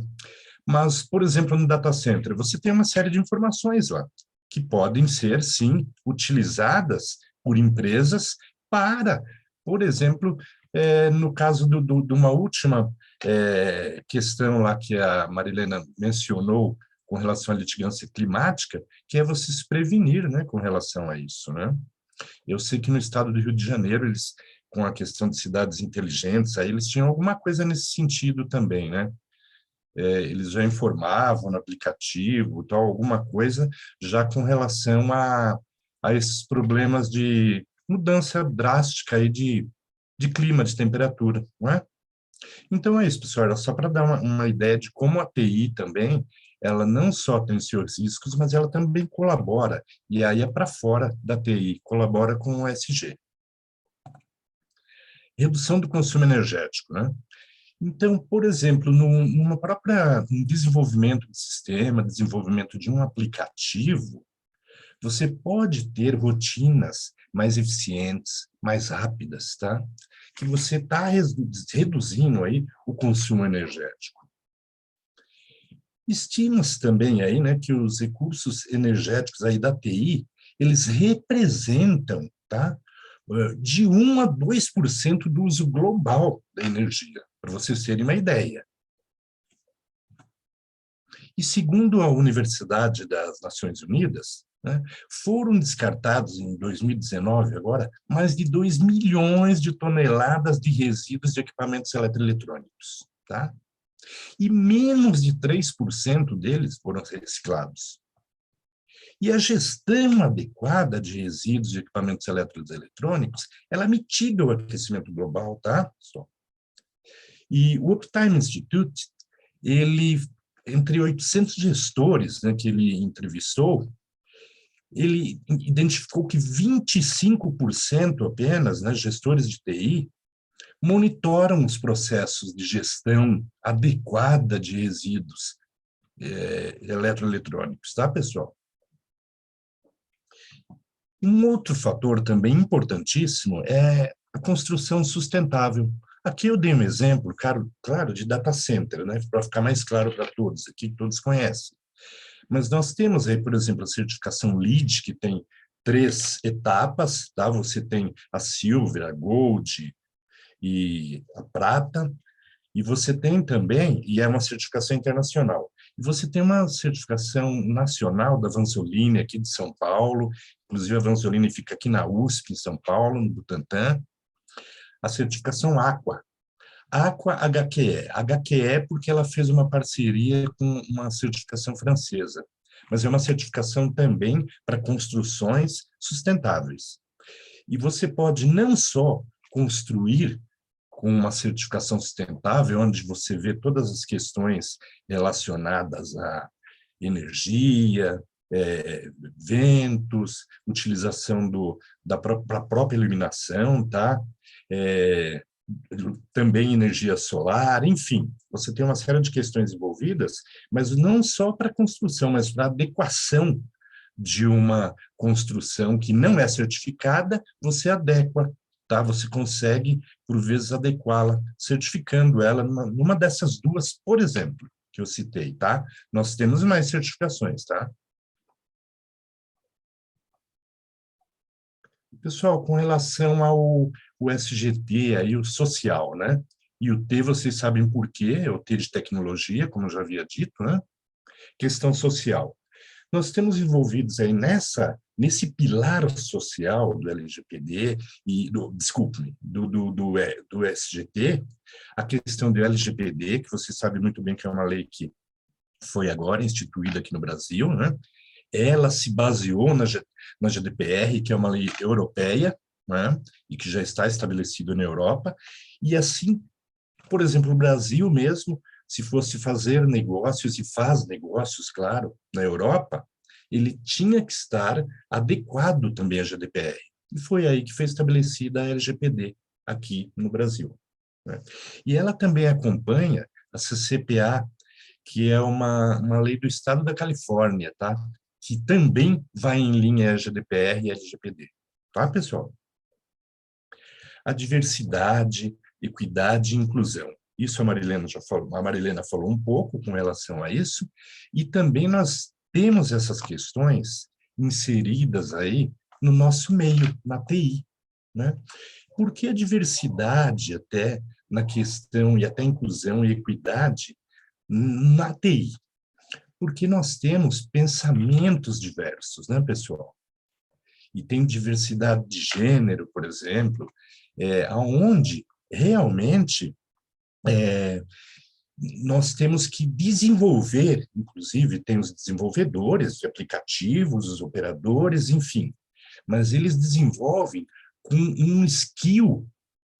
Mas, por exemplo, no data center, você tem uma série de informações lá, que podem ser, sim, utilizadas por empresas para, por exemplo, no caso de uma última questão lá que a Marilena mencionou com relação à litigância climática, que é você se prevenir, né, com relação a isso, né? Eu sei que no estado do Rio de Janeiro, eles, com a questão de cidades inteligentes, aí eles tinham alguma coisa nesse sentido também, né? Eles já informavam no aplicativo, tal, alguma coisa já com relação a esses problemas de mudança drástica aí de clima, de temperatura, não é? Então é isso, pessoal, era só para dar uma ideia de como a TI também, ela não só tem seus riscos, mas ela também colabora, e aí é para fora da TI, colabora com o ESG. Redução do consumo energético, né? Então, por exemplo, num desenvolvimento de sistema, desenvolvimento de um aplicativo, você pode ter rotinas mais eficientes, mais rápidas, tá? Que você está reduzindo aí o consumo energético. Estima-se também aí, né, que os recursos energéticos aí da TI, eles representam, tá? De 1 a 2% do uso global da energia, para vocês terem uma ideia. E, segundo a Universidade das Nações Unidas, né, foram descartados em 2019, agora, mais de 2 milhões de toneladas de resíduos de equipamentos eletroeletrônicos, tá? E menos de 3% deles foram reciclados. E a gestão adequada de resíduos de equipamentos eletroeletrônicos, ela mitiga o aquecimento global, tá? E o Uptime Institute, ele, entre 800 gestores, né, que ele entrevistou, ele identificou que 25% apenas, né, gestores de TI, monitoram os processos de gestão adequada de resíduos eletroeletrônicos, tá, pessoal? Um outro fator também importantíssimo é a construção sustentável. Aqui eu dei um exemplo, claro, de data center, né, para ficar mais claro para todos, aqui que todos conhecem. Mas nós temos aí, por exemplo, a certificação LEED, que tem 3 etapas, tá? Você tem a Silver, a Gold e a Prata, e você tem também, e é uma certificação internacional, e você tem uma certificação nacional da Vanzolini, aqui de São Paulo, inclusive a Vanzolini fica aqui na USP, em São Paulo, no Butantã, a certificação Aqua. Aqua HQE. HQE porque ela fez uma parceria com uma certificação francesa, mas é uma certificação também para construções sustentáveis. E você pode não só construir com uma certificação sustentável, onde você vê todas as questões relacionadas à energia, ventos, utilização da própria iluminação, tá? Também energia solar, enfim, você tem uma série de questões envolvidas, mas não só para a construção, mas para a adequação de uma construção que não é certificada, você adequa, tá? Você consegue, por vezes, adequá-la, certificando ela numa dessas duas, por exemplo, que eu citei, tá? Nós temos mais certificações, tá? Pessoal, com relação ao SGT, aí, o social, né? E o T, vocês sabem por quê, é o T de tecnologia, como eu já havia dito, né? Questão social. Nós temos envolvidos aí nesse pilar social do LGPD, do SGT, a questão do LGPD, que você sabe muito bem que é uma lei que foi agora instituída aqui no Brasil, né? Ela se baseou na GDPR, que é uma lei europeia, né? E que já está estabelecida na Europa, e assim, por exemplo, o Brasil mesmo, se fosse fazer negócios, e faz negócios, claro, na Europa, ele tinha que estar adequado também à GDPR. E foi aí que foi estabelecida a LGPD, aqui no Brasil, né? E ela também acompanha a CCPA, que é uma lei do estado da Califórnia, tá? Que também vai em linha a GDPR e a LGPD. Tá, pessoal? A diversidade, equidade e inclusão. Isso a Marilena já falou, a Marilena falou um pouco com relação a isso, e também nós temos essas questões inseridas aí no nosso meio, na TI, né? Por que a diversidade até na questão, e até inclusão e equidade na TI? Porque nós temos pensamentos diversos, né, pessoal? E tem diversidade de gênero, por exemplo, onde realmente nós temos que desenvolver, inclusive tem os desenvolvedores de aplicativos, os operadores, enfim, mas eles desenvolvem com um skill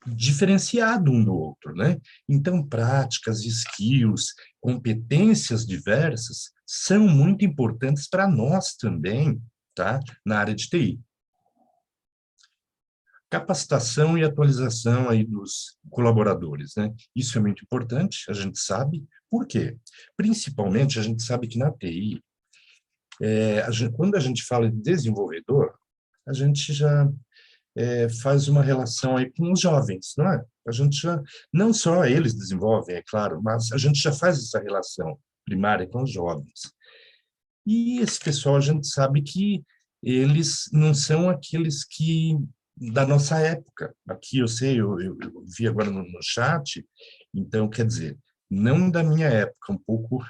diferenciado um do outro, né? Então, práticas, skills, competências diversas são muito importantes para nós também, tá? Na área de TI. Capacitação e atualização aí dos colaboradores, né? Isso é muito importante, a gente sabe. Por quê? Principalmente, a gente sabe que na TI, quando a gente fala de desenvolvedor, a gente já faz uma relação aí com os jovens, não é? A gente já, não só eles desenvolvem, é claro, mas a gente já faz essa relação primária com os jovens. E esse pessoal, a gente sabe que eles não são aqueles que da nossa época. Aqui eu sei, eu vi agora no chat, então, quer dizer, não da minha época, um pouco,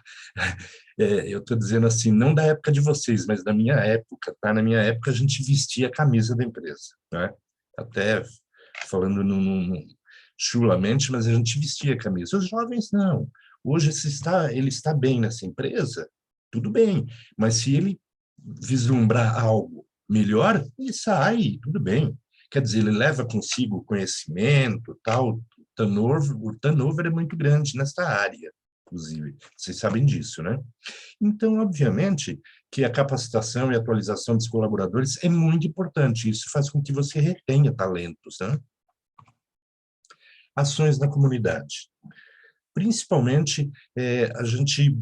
eu estou dizendo assim, não da época de vocês, mas da minha época, tá? Na minha época a gente vestia a camisa da empresa, né? Até falando chulamente, mas a gente vestia a camisa. Os jovens não. Hoje ele está bem nessa empresa, tudo bem, mas se ele vislumbrar algo melhor, ele sai, tudo bem. Quer dizer, ele leva consigo conhecimento, tal. O turnover é muito grande nesta área, inclusive. Vocês sabem disso, né? Então, obviamente, que a capacitação e atualização dos colaboradores é muito importante. Isso faz com que você retenha talentos, né? Ações na comunidade. Principalmente, a gente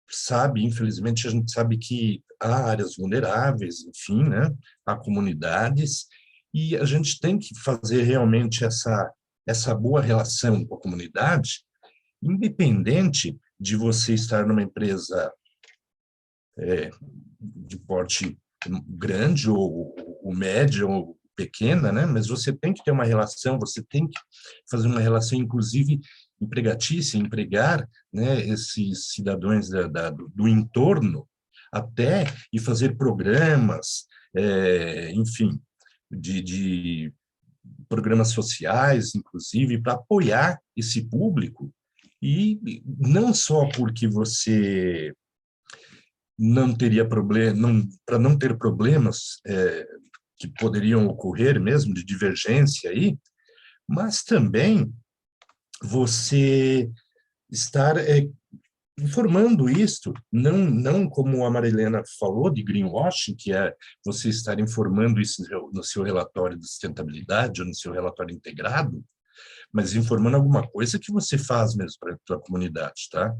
sabe, infelizmente, a gente sabe que há áreas vulneráveis, enfim, né? Há comunidades, e a gente tem que fazer realmente essa boa relação com a comunidade, independente de você estar numa empresa de porte grande ou médio ou pequena, né? Mas você tem que ter uma relação, você tem que fazer uma relação, inclusive, empregatícia, empregar, né, esses cidadãos do entorno até e fazer programas, enfim, de programas sociais, inclusive, para apoiar esse público, e não só porque você não teria problema, para não ter problemas que poderiam ocorrer mesmo de divergência aí, mas também você estar informando isto, não como a Marilena falou de greenwashing, que é você estar informando isso no seu relatório de sustentabilidade ou no seu relatório integrado, mas informando alguma coisa que você faz mesmo para a tua comunidade, tá?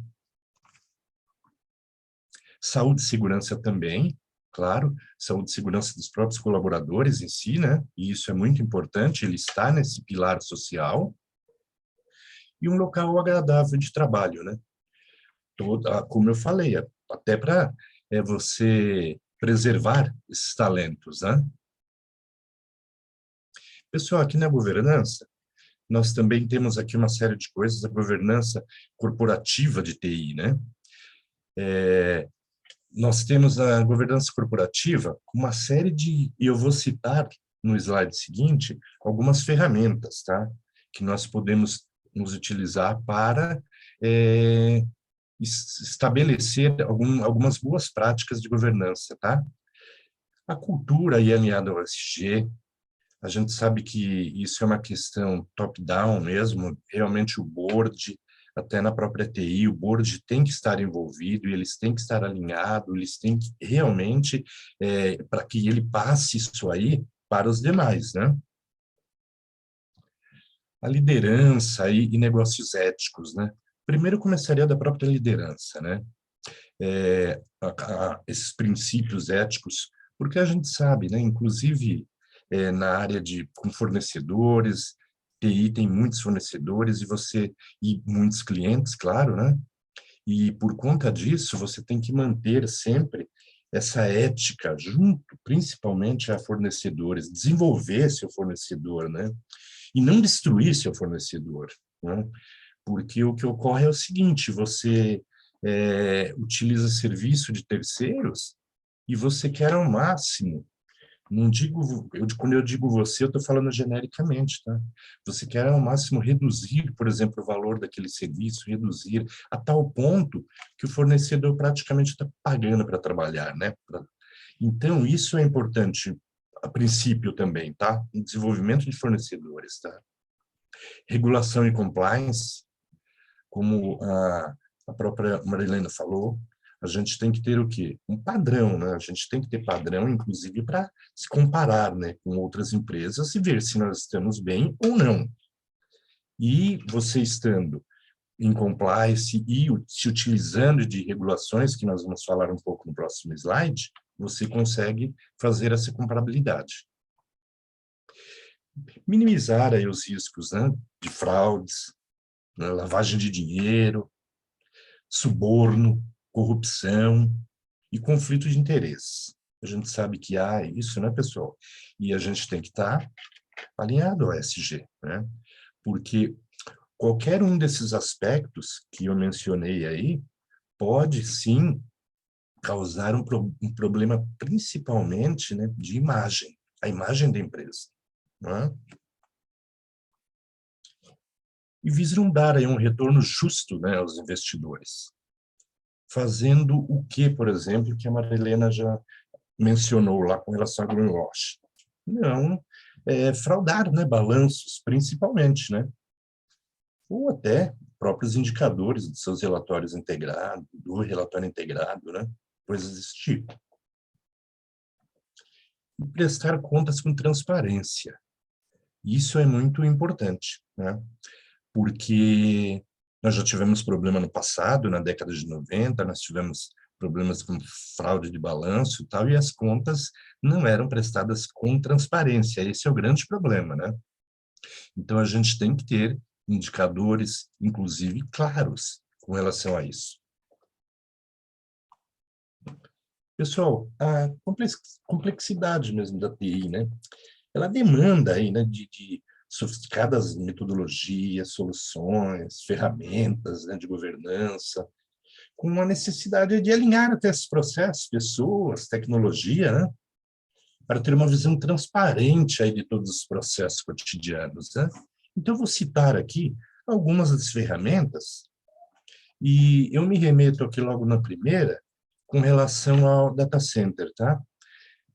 Saúde e segurança também, claro, saúde e segurança dos próprios colaboradores em si, né? E isso é muito importante, ele está nesse pilar social. E um local agradável de trabalho, né? Como eu falei, até para você preservar esses talentos, né? Pessoal, aqui na governança, nós também temos aqui uma série de coisas, a governança corporativa de TI, né? Nós temos a governança corporativa com uma série de, e eu vou citar no slide seguinte, algumas ferramentas, tá? Que nós podemos nos utilizar para estabelecer algumas boas práticas de governança, tá? A cultura aí alinhada ao ESG, a gente sabe que isso é uma questão top-down mesmo, realmente o board, até na própria TI, o board tem que estar envolvido, e eles têm que estar alinhados, eles têm que realmente, para que ele passe isso aí para os demais, né? A liderança e negócios éticos, né? Primeiro eu começaria da própria liderança, né? Esses princípios éticos, porque a gente sabe, né? Inclusive na área com fornecedores, TI tem muitos fornecedores e muitos clientes, claro, né? E por conta disso você tem que manter sempre essa ética junto, principalmente a fornecedores, desenvolver seu fornecedor, né? E não destruir seu fornecedor, né? Porque o que ocorre é o seguinte, você utiliza serviço de terceiros e você quer ao máximo, não digo, quando eu digo você, eu estou falando genericamente, tá? Você quer ao máximo reduzir, por exemplo, o valor daquele serviço, reduzir a tal ponto que o fornecedor praticamente está pagando para trabalhar, né? Então, isso é importante a princípio também, tá? O desenvolvimento de fornecedores, tá? Regulação e compliance, como a própria Marilena falou, a gente tem que ter o quê? Um padrão, né? A gente tem que ter padrão, inclusive, para se comparar, né, com outras empresas e ver se nós estamos bem ou não. E você estando em compliance e se utilizando de regulações, que nós vamos falar um pouco no próximo slide, você consegue fazer essa comparabilidade. Minimizar aí os riscos, né, de fraudes, né, lavagem de dinheiro, suborno, corrupção e conflito de interesse. A gente sabe que há isso, né, pessoal? E a gente tem que estar alinhado ao ESG, né? Porque qualquer um desses aspectos que eu mencionei aí pode, sim, causar um problema, principalmente, né, de imagem, a imagem da empresa, né? E vislumbrar aí um retorno justo, né, aos investidores. Fazendo o que, por exemplo, que a Marilena já mencionou lá com relação ao greenwash? Não, fraudar, né, balanços, principalmente, né? Ou até próprios indicadores dos seus relatórios integrados, do relatório integrado, né? Coisas desse tipo. E prestar contas com transparência. Isso é muito importante, né? Porque nós já tivemos problema no passado, na década de 90, nós tivemos problemas com fraude de balanço e tal, e as contas não eram prestadas com transparência. Esse é o grande problema, né? Então, a gente tem que ter indicadores, inclusive, claros com relação a isso. Pessoal, a complexidade mesmo da TI, né? Ela demanda aí, né, de sofisticadas metodologias, soluções, ferramentas, né, de governança, com uma necessidade de alinhar até esses processos, pessoas, tecnologia, né, para ter uma visão transparente aí de todos os processos cotidianos, né? Então, eu vou citar aqui algumas das ferramentas, e eu me remeto aqui logo na primeira, com relação ao data center, tá?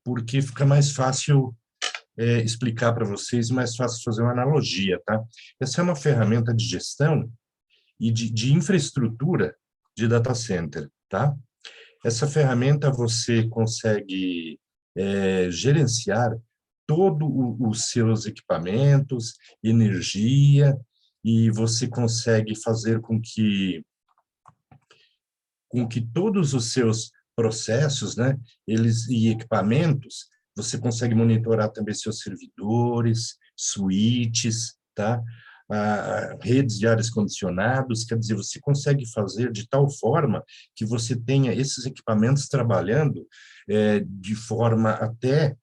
Porque fica mais fácil explicar para vocês, mais fácil fazer uma analogia, tá? Essa é uma ferramenta de gestão e de infraestrutura de data center, tá? Essa ferramenta você consegue gerenciar todos os seus equipamentos, energia, e você consegue fazer com que todos os seus processos, né, eles e equipamentos, você consegue monitorar também seus servidores, switches, tá? Redes de ares condicionados, quer dizer, você consegue fazer de tal forma que você tenha esses equipamentos trabalhando de forma até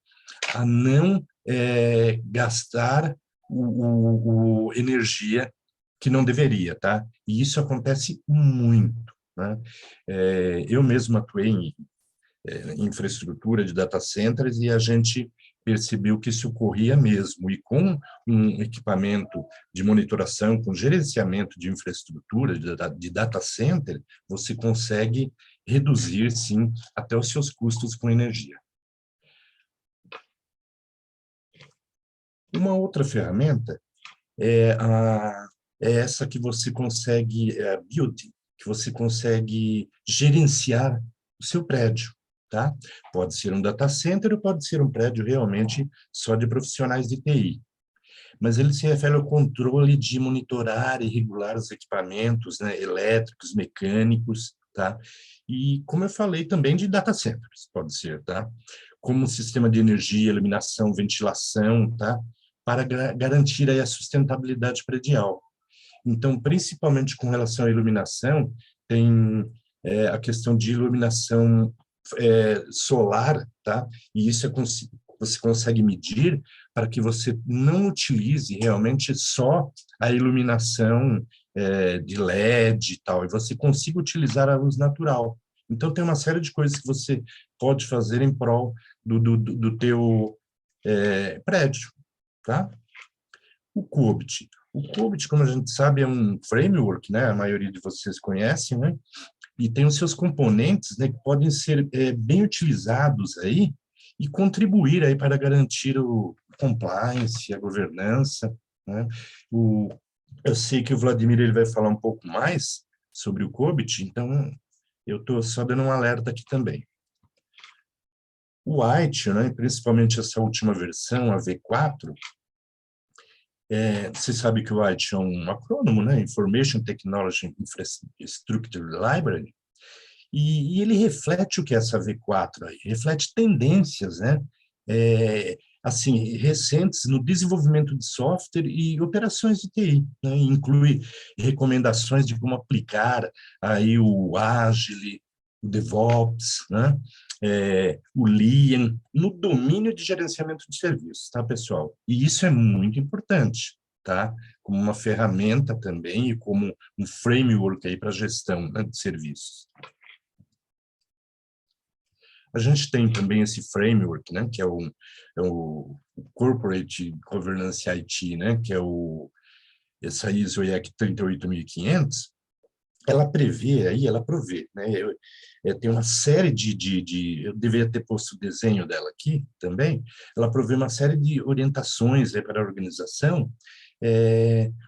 a não gastar energia que não deveria, tá? E isso acontece muito, né? Eu mesmo atuei em infraestrutura de data centers e a gente percebeu que isso ocorria mesmo. E com um equipamento de monitoração, com gerenciamento de infraestrutura de data center, você consegue reduzir, sim, até os seus custos com energia. Uma outra ferramenta é essa que você consegue, que você consegue gerenciar o seu prédio, tá? Pode ser um data center ou pode ser um prédio realmente só de profissionais de TI. Mas ele se refere ao controle de monitorar e regular os equipamentos, né, elétricos, mecânicos, tá? E, como eu falei, também de data centers, pode ser, tá? Como sistema de energia, iluminação, ventilação, tá? Para garantir aí a sustentabilidade predial. Então, principalmente com relação à iluminação, tem a questão de iluminação solar, tá? E isso você consegue medir para que você não utilize realmente só a iluminação de LED e tal, e você consiga utilizar a luz natural. Então, tem uma série de coisas que você pode fazer em prol do teu prédio, tá? O COBIT. O COBIT, como a gente sabe, é um framework, né? A maioria de vocês conhecem, né? E tem os seus componentes, né, que podem ser bem utilizados aí e contribuir aí para garantir o compliance, a governança, né? Eu sei que o Vladimir ele vai falar um pouco mais sobre o COBIT, então eu estou só dando um alerta aqui também. O White, né, principalmente essa última versão, a V4, você sabe que o White é um acrônimo, né? Information Technology Infrastructure Library, e ele reflete o que é essa V4 aí, reflete tendências, né? Assim, recentes no desenvolvimento de software e operações de TI, né? Inclui recomendações de como aplicar aí o Agile, o DevOps, né? O Lean, no domínio de gerenciamento de serviços, tá, pessoal? E isso é muito importante, tá? como uma ferramenta também e como um framework aí para gestão, né, de serviços. A gente tem também esse framework, né, que é o Corporate Governance IT, né, que é essa ISO IEC 38500. Ela prevê aí, ela provê, né? Tem uma série eu deveria ter posto o desenho dela aqui também. Ela provê uma série de orientações aí para a organização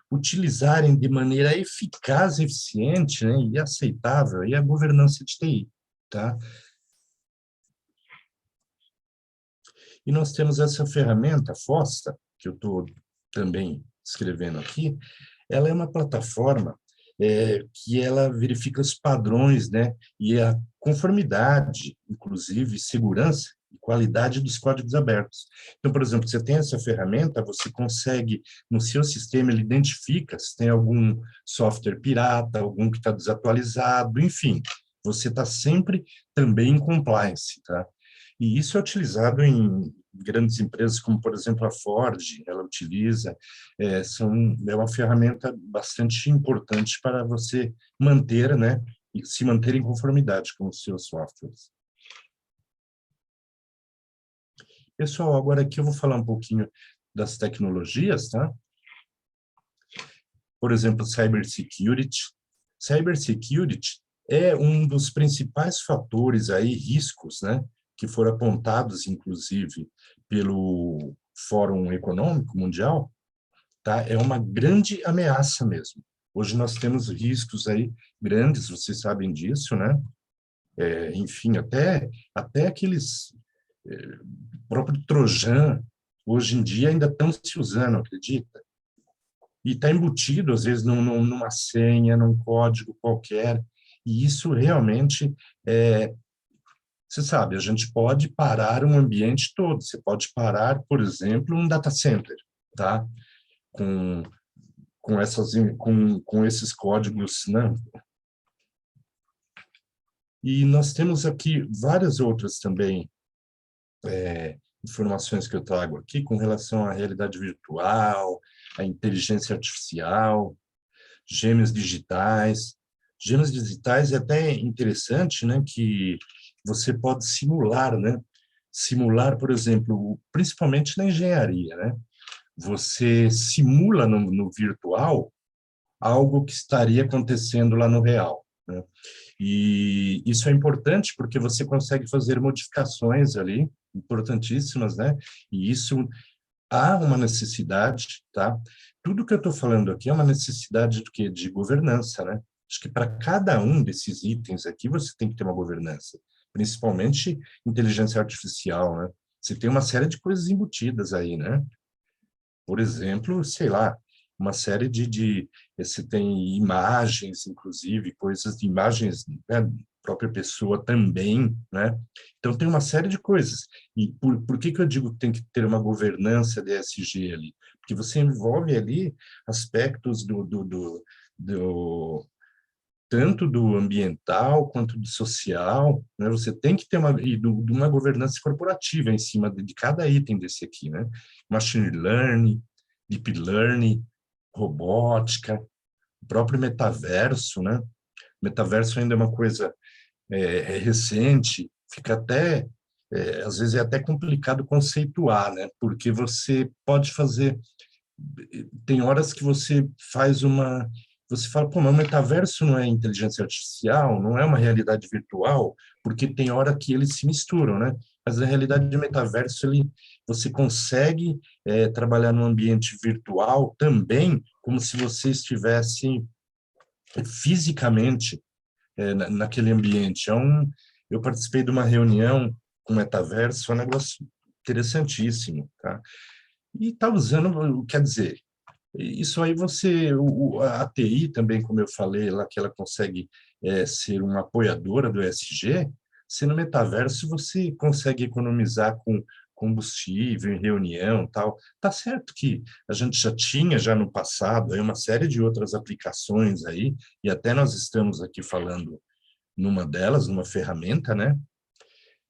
utilizarem de maneira eficaz, eficiente, né, e aceitável aí a governança de TI, tá? E nós temos essa ferramenta, FOSTA, que eu estou também escrevendo aqui. Ela é uma plataforma que ela verifica os padrões, né, e a conformidade, inclusive segurança e qualidade dos códigos abertos. Então, por exemplo, você tem essa ferramenta, você consegue, no seu sistema, ele identifica se tem algum software pirata, algum que está desatualizado, enfim, você está sempre também em compliance, tá? E isso é utilizado em grandes empresas, como, por exemplo, a Ford, ela utiliza, é uma ferramenta bastante importante para você manter, né, e se manter em conformidade com os seus softwares. Pessoal, agora aqui eu vou falar um pouquinho das tecnologias, tá? Por exemplo, cybersecurity. Cybersecurity é um dos principais fatores aí, riscos, né, que foram apontados, inclusive, pelo Fórum Econômico Mundial, tá? É uma grande ameaça mesmo. Hoje nós temos riscos aí grandes, vocês sabem disso, né? Enfim, até aqueles próprio Trojan, hoje em dia ainda estão se usando, acredita? E está embutido, às vezes, numa senha, num código qualquer, e isso realmente você sabe, a gente pode parar um ambiente todo. Você pode parar, por exemplo, um data center, tá? Com esses códigos, né? E nós temos aqui várias outras também informações que eu trago aqui com relação à realidade virtual, à inteligência artificial, gêmeos digitais. Gêmeos digitais é até interessante, né, que você pode simular, né? Simular, por exemplo, principalmente na engenharia, né? Você simula no virtual algo que estaria acontecendo lá no real, né? E isso é importante porque você consegue fazer modificações ali, importantíssimas, né? E isso há uma necessidade, tá? Tudo que eu estou falando aqui é uma necessidade do quê? De governança, né? Acho que para cada um desses itens aqui você tem que ter uma governança, principalmente inteligência artificial, né? Você tem uma série de coisas embutidas aí, né? Por exemplo, sei lá, uma série você tem imagens, inclusive, coisas de imagens, né, própria pessoa também, né? Então, tem uma série de coisas. E por que eu digo que tem que ter uma governança de ESG ali? Porque você envolve ali aspectos tanto do ambiental quanto do social, né? Você tem que ter de uma governança corporativa em cima de cada item desse aqui, né? Machine learning, deep learning, robótica, o próprio metaverso, né? Metaverso ainda é uma coisa recente, fica até às vezes é até complicado conceituar, né? Porque você pode fazer, tem horas que você fala, pô, mas o metaverso não é inteligência artificial, não é uma realidade virtual, porque tem hora que eles se misturam, né? Mas a realidade do metaverso, você consegue trabalhar num ambiente virtual também, como se você estivesse fisicamente naquele ambiente. Eu participei de uma reunião com metaverso, é um negócio interessantíssimo, tá? E está usando, quer dizer, isso aí a TI também, como eu falei lá, que ela consegue ser uma apoiadora do ESG, se no metaverso você consegue economizar com combustível em reunião, tal. Tá certo que a gente já tinha já no passado aí uma série de outras aplicações aí, e até nós estamos aqui falando numa delas, numa ferramenta, né?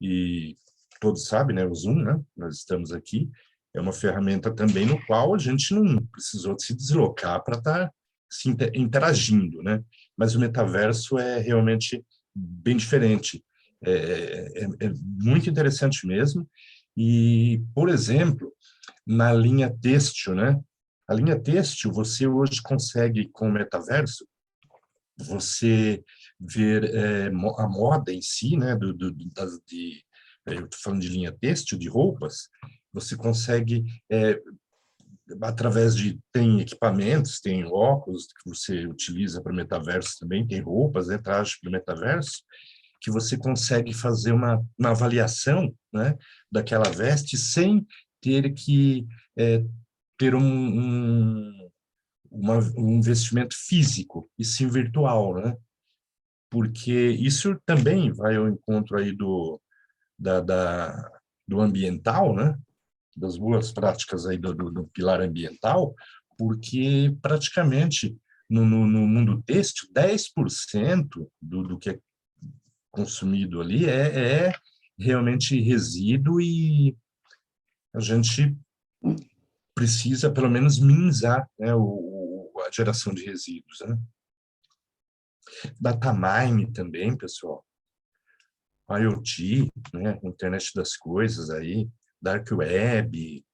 E todos sabem, né? O Zoom, né? Nós estamos aqui. é uma ferramenta também no qual a gente não precisou se deslocar para estar se interagindo, né? Mas o metaverso é realmente bem diferente. É muito interessante mesmo. E, por exemplo, na linha têxtil, né? A linha têxtil, você hoje consegue, com o metaverso, você ver a moda em si, né? Eu estou falando de linha têxtil, de roupas, você consegue através de tem equipamentos, tem óculos que você utiliza para metaverso também, tem roupas, né, trajes para metaverso, que você consegue fazer uma avaliação, né, daquela veste sem ter que ter um investimento físico, e sim virtual, né? Porque isso também vai ao encontro aí do ambiental, né? Das boas práticas aí do pilar ambiental, porque praticamente no mundo têxtil, 10% do que é consumido ali é realmente resíduo, e a gente precisa, pelo menos, minimizar, né, a geração de resíduos, né? Data mining também, pessoal. IoT, né, internet das coisas aí, dark web,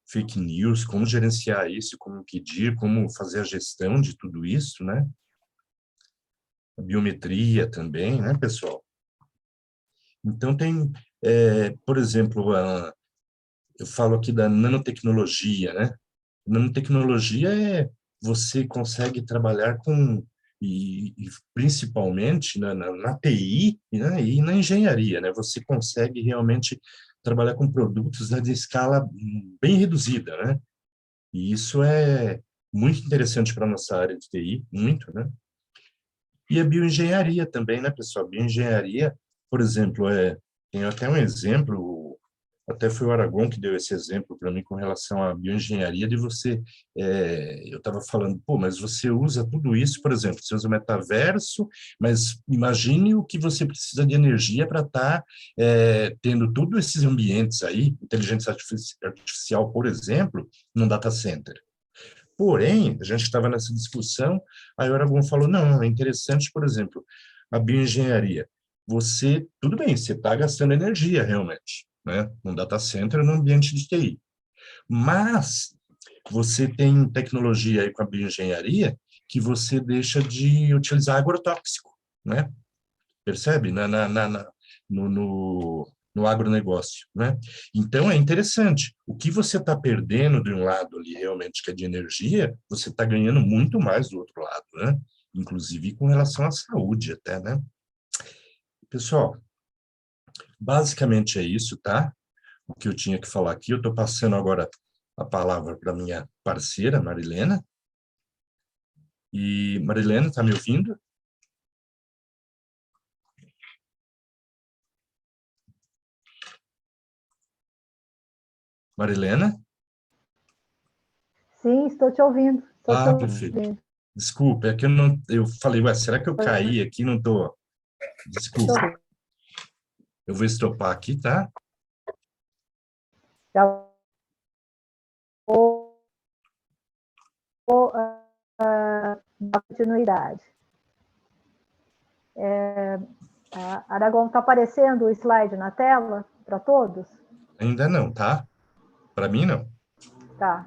fake news, como gerenciar isso, como pedir, como fazer a gestão de tudo isso, né? A biometria também, né, pessoal? Então, tem, por exemplo, eu falo aqui da nanotecnologia, né? Nanotecnologia você consegue trabalhar com, e principalmente na TI, né, e na engenharia, né? Você consegue realmente trabalhar com produtos, né, de escala bem reduzida, né? E isso é muito interessante para a nossa área de TI, muito, né? E a bioengenharia também, né, pessoal? Bioengenharia, por exemplo, tem até um exemplo, até foi o Aragon que deu esse exemplo para mim com relação à bioengenharia, de você, eu estava falando, pô, mas você usa tudo isso, por exemplo, você usa o metaverso, mas imagine o que você precisa de energia para estar tendo todos esses ambientes aí, inteligência artificial, por exemplo, num data center. Porém, a gente estava nessa discussão, aí o Aragão falou, não, é interessante, por exemplo, a bioengenharia. Você, tudo bem, você está gastando energia realmente, né? Num data center, num ambiente de TI. Mas você tem tecnologia aí com a bioengenharia que você deixa de utilizar agrotóxico, né? Percebe? No agronegócio, né? Então, é interessante. O que você está perdendo de um lado ali, realmente, que é de energia, você está ganhando muito mais do outro lado, né? Inclusive com relação à saúde até, né? Pessoal, basicamente é isso, tá? O que eu tinha que falar aqui. Eu estou passando agora a palavra para minha parceira, Marilena. E, Marilena, está me ouvindo? Marilena? Sim, estou te ouvindo. Estou te Ah, perfeito. ouvindo. Desculpa, é que eu não. Eu falei, ué, será que eu caí aqui? Não tô. Estou Desculpa. Eu vou estopar aqui, tá? Já vou dar continuidade. Aragão, está aparecendo o slide na tela para todos? Ainda não, tá? Para mim, não. Tá.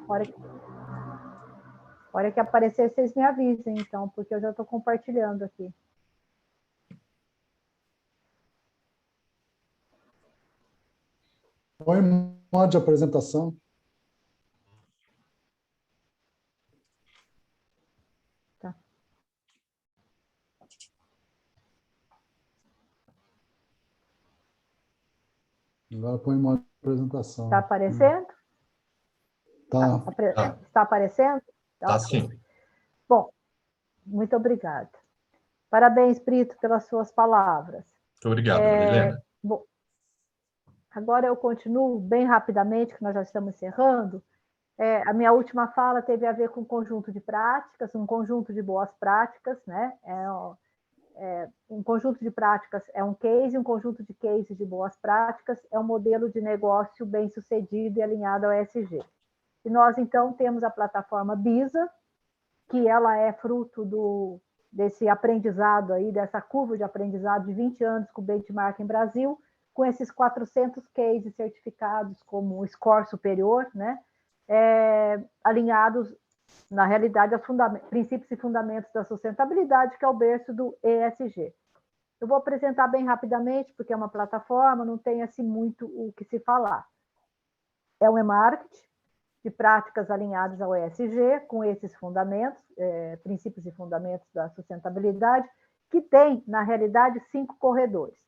Hora que aparecer, vocês me avisem, então, porque eu já estou compartilhando aqui. Põe um modo de apresentação. Tá. Agora põe modo de apresentação. Está aparecendo? Tá. Está aparecendo? Tá Ok. sim. Bom, muito obrigada. Parabéns, Brito, pelas suas palavras. Muito obrigado, Marilena. Bom, agora eu continuo bem rapidamente, que nós já estamos encerrando. A minha última fala teve a ver com um conjunto de práticas, um conjunto de boas práticas, né? um conjunto de práticas é um case, um conjunto de cases de boas práticas é um modelo de negócio bem-sucedido e alinhado ao ESG. E nós, então, temos a plataforma BISA, que ela é fruto desse aprendizado aí, dessa curva de aprendizado de 20 anos com o benchmarking Brasil, com esses 400 cases certificados como score superior, né? Alinhados, na realidade, aos princípios e fundamentos da sustentabilidade, que é o berço do ESG. Eu vou apresentar bem rapidamente, porque é uma plataforma, não tem assim muito o que se falar. É um e-marketing de práticas alinhadas ao ESG, com esses fundamentos, princípios e fundamentos da sustentabilidade, que tem, na realidade, 5 corredores.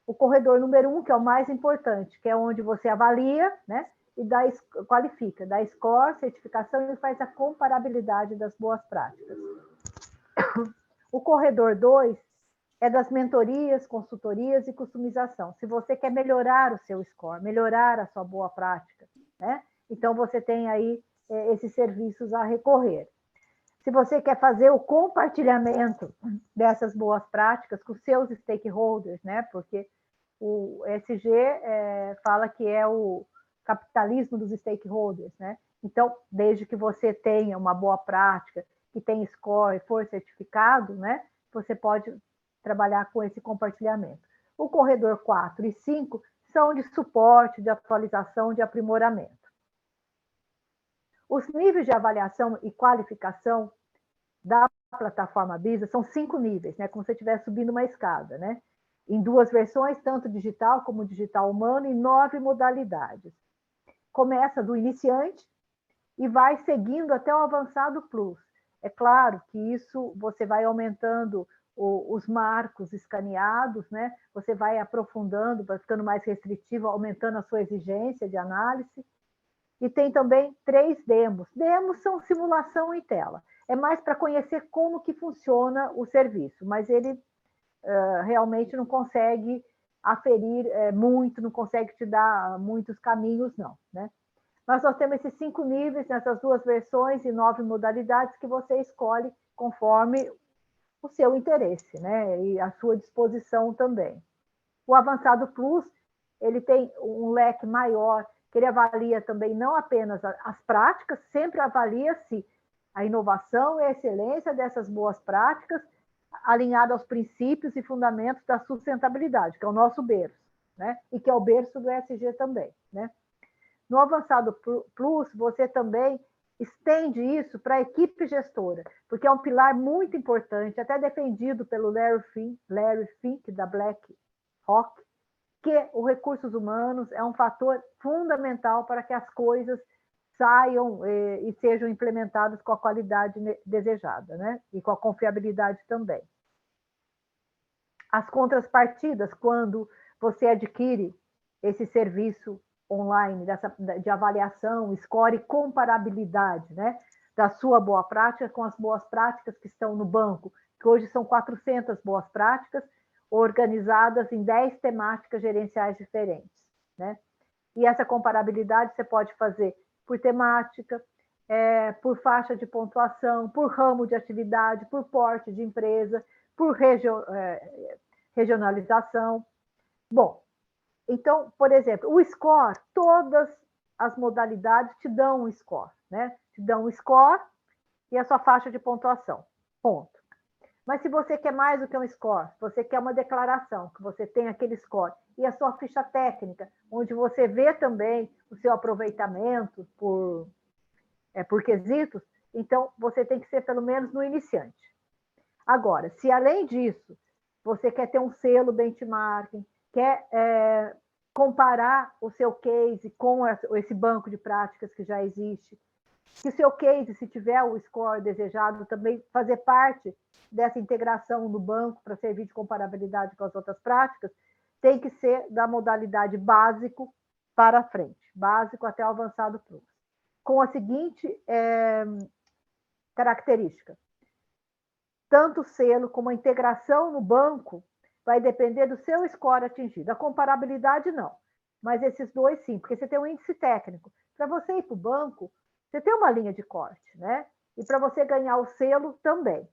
O corredor número 1, que é o mais importante, que é onde você avalia, né, e qualifica, dá score, certificação e faz a comparabilidade das boas práticas. O corredor 2 é das mentorias, consultorias e customização. Se você quer melhorar o seu score, melhorar a sua boa prática, né, então você tem aí esses serviços a recorrer. Se você quer fazer o compartilhamento dessas boas práticas com seus stakeholders, né, porque o ESG fala que é o capitalismo dos stakeholders, né? Então, desde que você tenha uma boa prática, que tenha score e for certificado, né, você pode trabalhar com esse compartilhamento. O corredor 4 e 5 são de suporte, de atualização, de aprimoramento. Os níveis de avaliação e qualificação da plataforma BISA são 5 níveis, né, como se você estivesse subindo uma escada, né? Em 2 versões, tanto digital como digital humano, e 9 modalidades. Começa do iniciante e vai seguindo até o avançado plus. É claro que isso você vai aumentando os marcos escaneados, né? Você vai aprofundando, vai ficando mais restritivo, aumentando a sua exigência de análise. E tem também 3 demos. Demos são simulação em tela. É mais para conhecer como que funciona o serviço, mas ele realmente não consegue aferir muito, não consegue te dar muitos caminhos, não, né? Mas nós temos esses 5 níveis nessas 2 versões e 9 modalidades que você escolhe conforme o seu interesse, né? E a sua disposição também. O Avançado Plus, ele tem um leque maior, que ele avalia também não apenas as práticas, sempre avalia-se a inovação e a excelência dessas boas práticas, alinhado aos princípios e fundamentos da sustentabilidade, que é o nosso berço, né? E que é o berço do ESG também, né? No Avançado Plus, você também estende isso para a equipe gestora, porque é um pilar muito importante, até defendido pelo Larry Fink, da BlackRock, que os recursos humanos é um fator fundamental para que as coisas saiam e sejam implementadas com a qualidade desejada, né? E com a confiabilidade também. As contrapartidas, quando você adquire esse serviço online de avaliação, score e comparabilidade, né, da sua boa prática com as boas práticas que estão no banco, que hoje são 400 boas práticas, organizadas em 10 temáticas gerenciais diferentes, né? E essa comparabilidade você pode fazer por temática, por faixa de pontuação, por ramo de atividade, por porte de empresa, por regionalização. Bom, então, por exemplo, o score, todas as modalidades te dão um score, né? Te dão um score e a sua faixa de pontuação, ponto. Mas se você quer mais do que um score, se você quer uma declaração, que você tem aquele score, e a sua ficha técnica, onde você vê também o seu aproveitamento por quesitos, então você tem que ser pelo menos no iniciante. Agora, se além disso, você quer ter um selo benchmarking, quer comparar o seu case com esse banco de práticas que já existe, que o seu case, se tiver o score desejado, também fazer parte dessa integração no banco para servir de comparabilidade com as outras práticas, tem que ser da modalidade básico para frente, básico até o avançado plus. Com a seguinte característica: tanto o selo como a integração no banco vai depender do seu score atingido. A comparabilidade não, mas esses 2 sim, porque você tem um índice técnico. Para você ir para o banco, você tem uma linha de corte, né? E para você ganhar o selo também.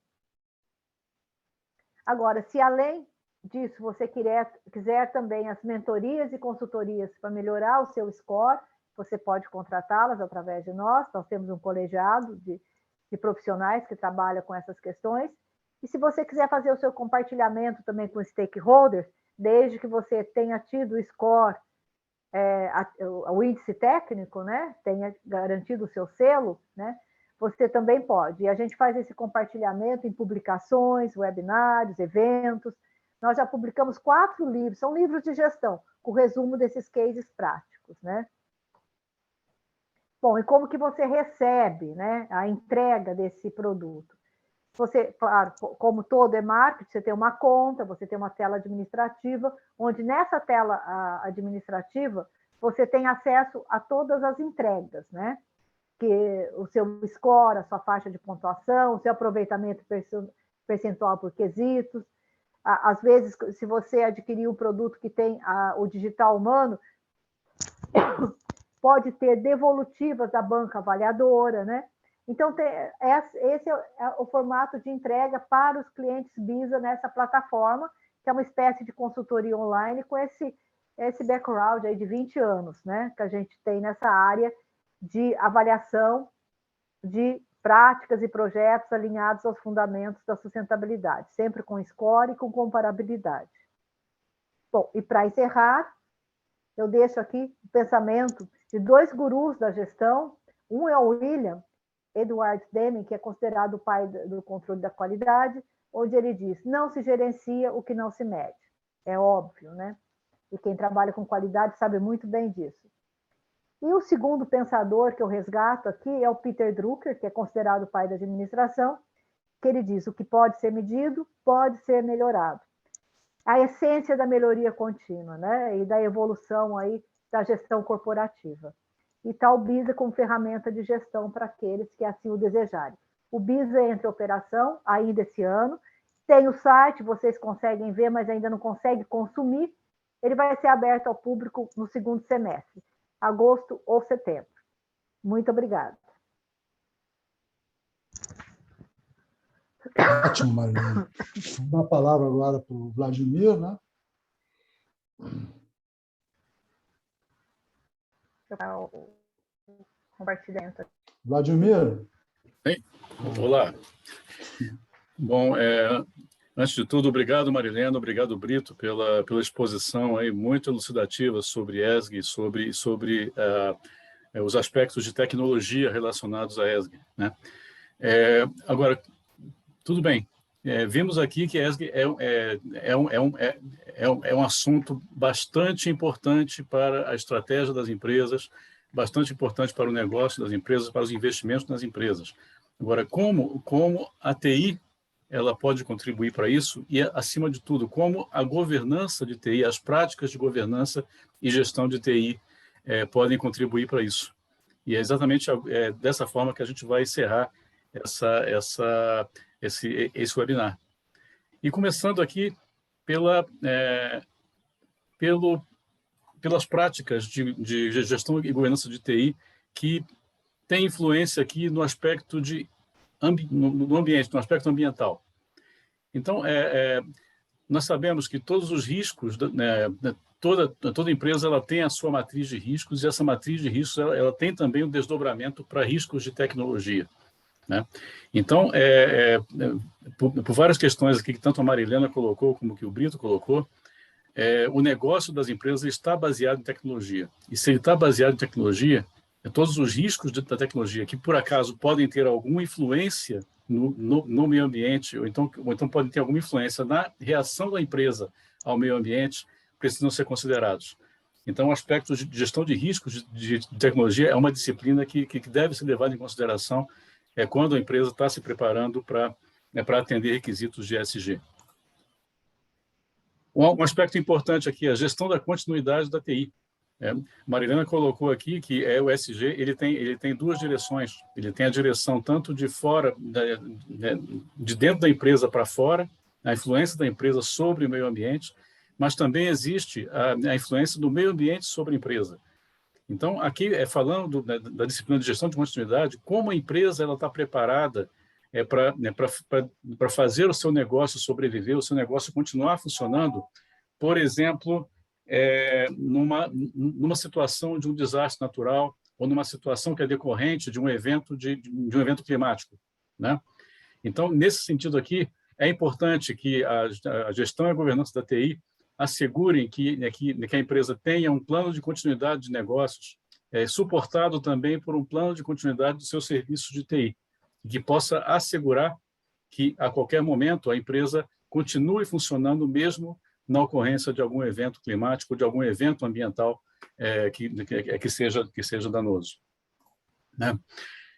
Agora, se além disso você quiser também as mentorias e consultorias para melhorar o seu score, você pode contratá-las através de nós. Nós temos um colegiado de profissionais que trabalham com essas questões. E se você quiser fazer o seu compartilhamento também com stakeholders, desde que você tenha tido o score, o índice técnico, né, tenha garantido o seu selo, né, você também pode. E a gente faz esse compartilhamento em publicações, webinários, eventos. Nós já publicamos 4 livros, são livros de gestão, com resumo desses cases práticos, né? Bom, e como que você recebe, né, a entrega desse produto? Você, claro, como todo e-marketing, você tem uma conta, você tem uma tela administrativa, onde nessa tela administrativa você tem acesso a todas as entregas, né? Que o seu score, a sua faixa de pontuação, o seu aproveitamento percentual por quesitos. Às vezes, se você adquirir um produto que tem o digital humano, pode ter devolutivas da banca avaliadora, né? Então, esse é o formato de entrega para os clientes Visa nessa plataforma, que é uma espécie de consultoria online com esse background aí de 20 anos, né? Que a gente tem nessa área de avaliação de práticas e projetos alinhados aos fundamentos da sustentabilidade, sempre com score e com comparabilidade. Bom, e para encerrar, eu deixo aqui o pensamento de 2 gurus da gestão. Um é o William Edward Deming, que é considerado o pai do controle da qualidade, onde ele diz: não se gerencia o que não se mede. É óbvio, né? E quem trabalha com qualidade sabe muito bem disso. E o segundo pensador que eu resgato aqui é o Peter Drucker, que é considerado o pai da administração, que ele diz: o que pode ser medido pode ser melhorado. A essência da melhoria contínua, né? E da evolução aí da gestão corporativa. E está o BISA como ferramenta de gestão para aqueles que assim o desejarem. O BISA entra em operação ainda esse ano. Tem o site, vocês conseguem ver, mas ainda não conseguem consumir. Ele vai ser aberto ao público no 2º semestre, agosto ou setembro. Muito obrigada. Ótimo, Marilena. Vou dar a palavra agora para o Vladimir, né? Compartilhamento. Vladimir. Olá. Bom, antes de tudo, obrigado, Marilena, obrigado, Brito, pela exposição aí muito elucidativa sobre ESG, sobre os aspectos de tecnologia relacionados à ESG, né? Agora, tudo bem. Vimos aqui que ESG é um assunto bastante importante para a estratégia das empresas, bastante importante para o negócio das empresas, para os investimentos nas empresas. Agora, como a TI ela pode contribuir para isso e, acima de tudo, como a governança de TI, as práticas de governança e gestão de TI podem contribuir para isso. E é exatamente dessa forma que a gente vai encerrar esse webinar. E começando aqui pelas práticas de gestão e governança de TI que tem influência aqui no aspecto no ambiente, no aspecto ambiental. Então, nós sabemos que todos os riscos, toda empresa ela tem a sua matriz de riscos, e essa matriz de riscos ela tem também um desdobramento para riscos de tecnologia, né? Então, por várias questões aqui que tanto a Marilena colocou como que o Brito colocou, o negócio das empresas está baseado em tecnologia. E se ele está baseado em tecnologia, todos os riscos da tecnologia que, por acaso, podem ter alguma influência no meio ambiente, ou então podem ter alguma influência na reação da empresa ao meio ambiente, precisam ser considerados. Então, o aspecto de gestão de riscos de tecnologia é uma disciplina que deve ser levada em consideração quando a empresa está se preparando para atender requisitos de ESG. Um aspecto importante aqui é a gestão da continuidade da TI. Marilena colocou aqui que o ESG ele tem 2 direções. Ele tem a direção tanto de fora, de dentro da empresa para fora, a influência da empresa sobre o meio ambiente, mas também existe a influência do meio ambiente sobre a empresa. Então, aqui falando da disciplina de gestão de continuidade, como a empresa está preparada para fazer o seu negócio sobreviver, o seu negócio continuar funcionando, por exemplo, numa situação de um desastre natural ou numa situação que é decorrente de um evento climático, né? Então, nesse sentido aqui, é importante que a gestão e a governança da TI assegurem que a empresa tenha um plano de continuidade de negócios, suportado também por um plano de continuidade dos seus serviços de TI, que possa assegurar que, a qualquer momento, a empresa continue funcionando mesmo na ocorrência de algum evento climático, de algum evento ambiental que seja danoso, né?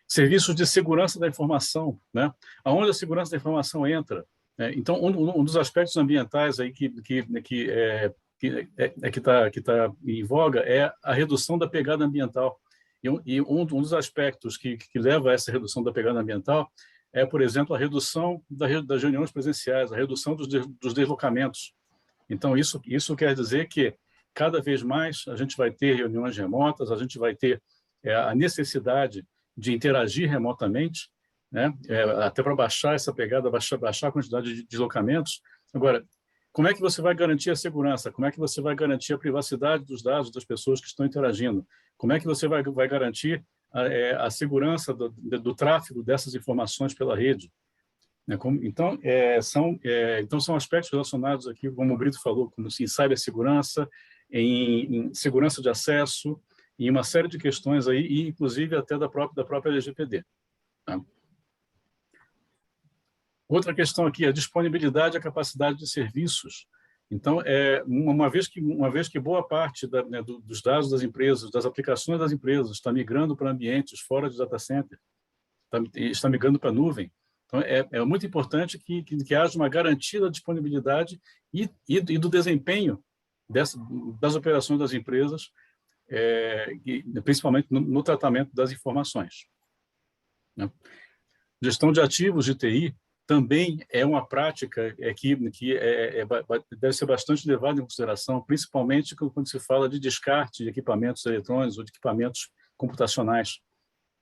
Serviços de segurança da informação, né? Aonde a segurança da informação entra, né? Então, um dos aspectos ambientais aí que está em voga é a redução da pegada ambiental. E um dos aspectos que leva a essa redução da pegada ambiental é, por exemplo, a redução das reuniões presenciais, a redução dos deslocamentos. Então, isso quer dizer que, cada vez mais, a gente vai ter reuniões remotas, a gente vai ter a necessidade de interagir remotamente, né? Até para baixar essa pegada, baixar a quantidade de deslocamentos. Agora, como é que você vai garantir a segurança? Como é que você vai garantir a privacidade dos dados das pessoas que estão interagindo? Como é que você vai garantir a segurança do tráfego dessas informações pela rede? Então, são aspectos relacionados aqui, como o Brito falou, como em cibersegurança, em segurança de acesso, e uma série de questões aí, e inclusive até da própria LGPD. Tá? Outra questão aqui é a disponibilidade e a capacidade de serviços. Então, uma vez que boa parte dos dados das empresas, das aplicações das empresas, está migrando para ambientes fora de data center, está migrando para a nuvem, então é muito importante que haja uma garantia da disponibilidade e do desempenho das operações das empresas, principalmente no tratamento das informações, né? Gestão de ativos de TI também é uma prática que deve ser bastante levada em consideração, principalmente quando se fala de descarte de equipamentos eletrônicos ou de equipamentos computacionais,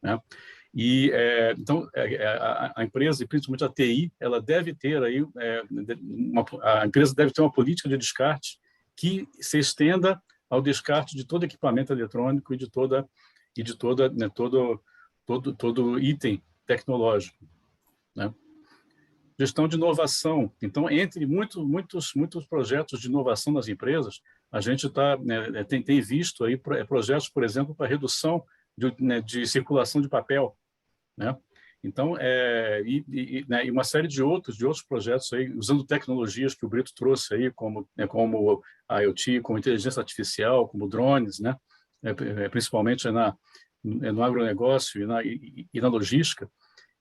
né? E então a empresa, e principalmente a TI, ela deve ter aí a empresa deve ter uma política de descarte que se estenda ao descarte de todo equipamento eletrônico e de todo item tecnológico, né? Gestão de inovação. Então, entre muitos projetos de inovação das empresas, a gente tem visto aí projetos, por exemplo, para redução de circulação de papel, né? Então, e uma série de outros projetos aí, usando tecnologias que o Brito trouxe aí, como a IoT, como inteligência artificial, como drones, né? Principalmente no agronegócio e na logística.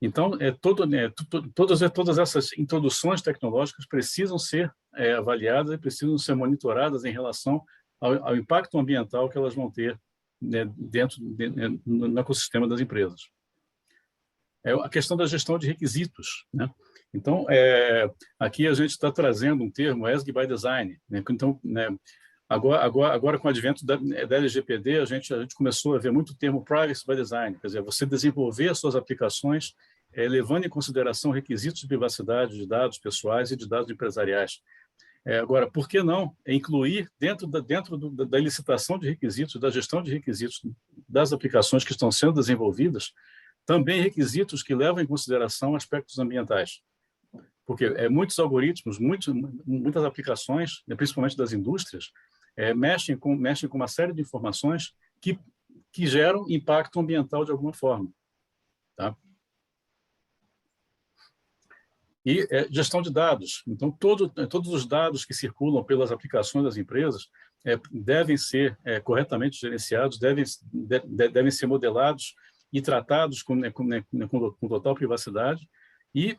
Então, todas essas introduções tecnológicas precisam ser avaliadas e precisam ser monitoradas em relação ao impacto ambiental que elas vão ter, né, no ecossistema das empresas. A questão da gestão de requisitos, né? Então, aqui a gente está trazendo um termo, ESG by Design, né? Então, né, agora com o advento da LGPD, a gente começou a ver muito o termo Privacy by Design, quer dizer, você desenvolver as suas aplicações levando em consideração requisitos de privacidade de dados pessoais e de dados empresariais. Agora, por que não incluir dentro da licitação de requisitos, da gestão de requisitos das aplicações que estão sendo desenvolvidas, também requisitos que levam em consideração aspectos ambientais? Porque muitos algoritmos, muitas aplicações, principalmente das indústrias, mexem com uma série de informações que geram impacto ambiental de alguma forma, tá? E gestão de dados. Então, todos os dados que circulam pelas aplicações das empresas devem ser corretamente gerenciados, devem ser modelados e tratados com total privacidade. E,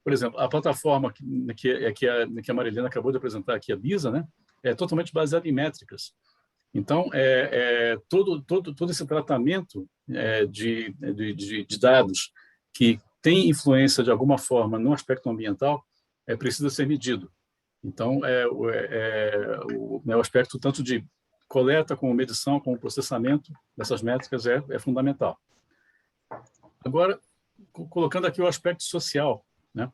por exemplo, a plataforma que a Marilena acabou de apresentar aqui, a BISA, né, é totalmente baseada em métricas. Então, todo esse tratamento de dados que tem influência de alguma forma no aspecto ambiental precisa ser medido. Então, o aspecto tanto de coleta, como medição, como processamento dessas métricas é fundamental. Agora, colocando aqui o aspecto social, né?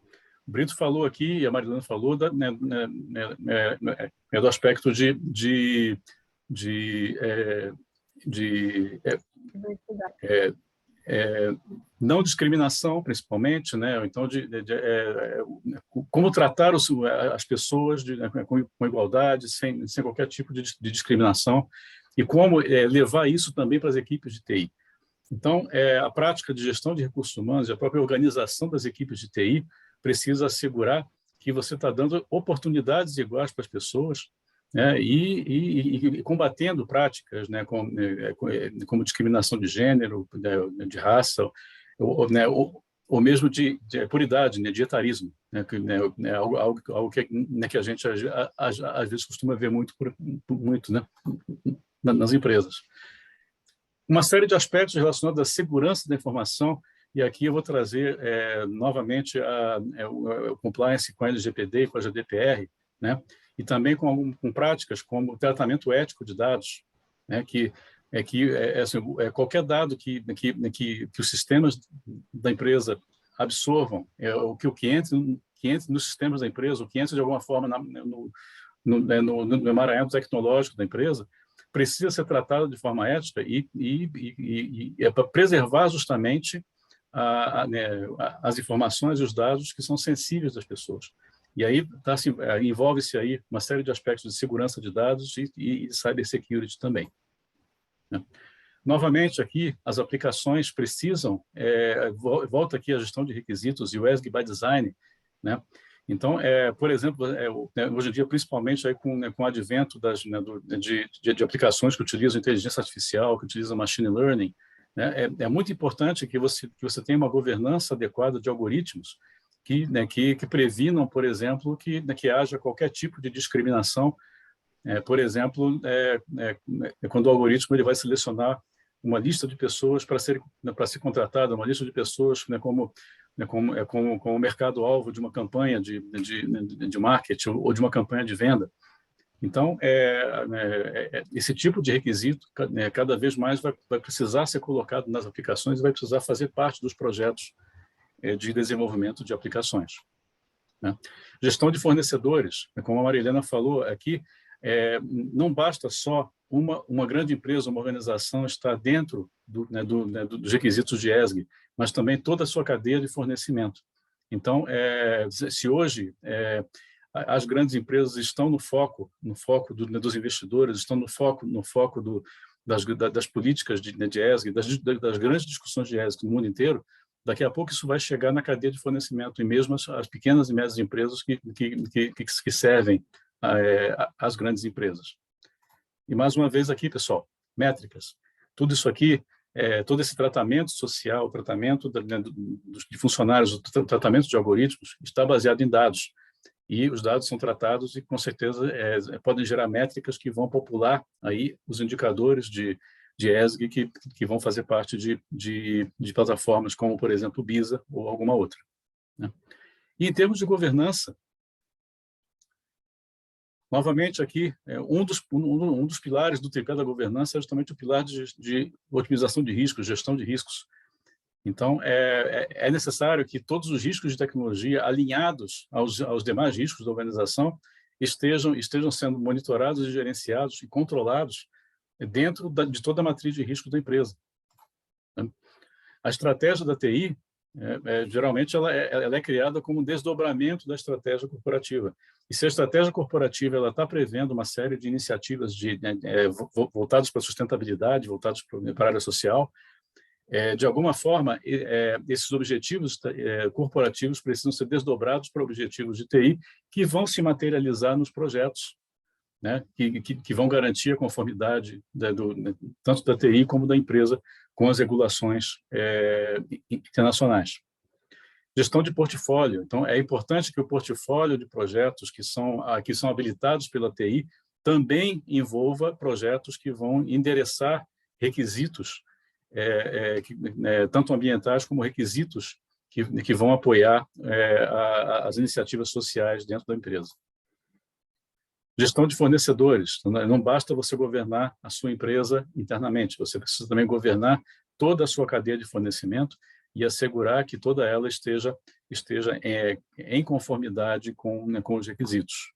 O Brito falou aqui, e a Marilena falou, do aspecto de não discriminação, principalmente, né? Então, como tratar as pessoas com igualdade, sem qualquer tipo de discriminação, e como levar isso também para as equipes de TI. Então, a prática de gestão de recursos humanos e a própria organização das equipes de TI precisa assegurar que você está dando oportunidades iguais para as pessoas, né, e combatendo práticas, né, como discriminação de gênero, de raça, ou mesmo por idade, né, de etarismo, né, algo que, né, que a gente às vezes costuma ver muito, né, nas empresas. Uma série de aspectos relacionados à segurança da informação, e aqui eu vou trazer novamente o compliance com a LGPD e com a GDPR, né? E também com práticas como o tratamento ético de dados, né? Assim, qualquer dado que os sistemas da empresa absorvam, o que entre nos sistemas da empresa, o que entre de alguma forma no emaranhado tecnológico da empresa, precisa ser tratado de forma ética e é para preservar justamente as informações e os dados que são sensíveis das pessoas. E aí assim, envolve-se aí uma série de aspectos de segurança de dados e cybersecurity também, né? Novamente, aqui, as aplicações precisam, volta aqui a gestão de requisitos e o ESG by Design, né? Então, por exemplo, hoje em dia, principalmente aí com o advento de aplicações que utilizam inteligência artificial, que utilizam machine learning, né, é muito importante que você tenha uma governança adequada de algoritmos que previnam, por exemplo, que haja qualquer tipo de discriminação. Por exemplo, quando o algoritmo ele vai selecionar uma lista de pessoas para ser contratada, uma lista de pessoas, né, como o mercado-alvo de uma campanha de marketing ou de uma campanha de venda. Então, esse tipo de requisito cada vez mais vai precisar ser colocado nas aplicações e vai precisar fazer parte dos projetos de desenvolvimento de aplicações, né? Gestão de fornecedores, como a Marilena falou aqui, não basta só uma grande empresa, uma organização estar dentro dos requisitos de ESG, mas também toda a sua cadeia de fornecimento. Então, se hoje as grandes empresas estão no foco dos investidores, estão no foco das políticas de ESG, das grandes discussões de ESG no mundo inteiro, daqui a pouco isso vai chegar na cadeia de fornecimento, e mesmo as pequenas e médias empresas que servem as grandes empresas. E mais uma vez aqui, pessoal, métricas. Tudo isso aqui, todo esse tratamento social, o tratamento de funcionários, o tratamento de algoritmos, está baseado em dados. E os dados são tratados e, com certeza, podem gerar métricas que vão popular aí os indicadores de ESG que vão fazer parte de plataformas como, por exemplo, o BISA ou alguma outra, né? E em termos de governança, novamente aqui, um dos pilares do tripé da governança é justamente o pilar de otimização de riscos, gestão de riscos. Então, é necessário que todos os riscos de tecnologia alinhados aos demais riscos da organização estejam sendo monitorados e gerenciados e controlados dentro de toda a matriz de risco da empresa. A estratégia da TI, geralmente, ela é criada como um desdobramento da estratégia corporativa. E se a estratégia corporativa está prevendo uma série de iniciativas voltadas para a sustentabilidade, voltadas para a área social, de alguma forma, esses objetivos corporativos precisam ser desdobrados para objetivos de TI que vão se materializar nos projetos, né, que vão garantir a conformidade tanto da TI como da empresa com as regulações internacionais. Gestão de portfólio. Então, é importante que o portfólio de projetos que são habilitados pela TI também envolva projetos que vão endereçar requisitos, tanto ambientais como requisitos que vão apoiar as iniciativas sociais dentro da empresa. Gestão de fornecedores. Não basta você governar a sua empresa internamente, você precisa também governar toda a sua cadeia de fornecimento e assegurar que toda ela esteja em conformidade com os requisitos.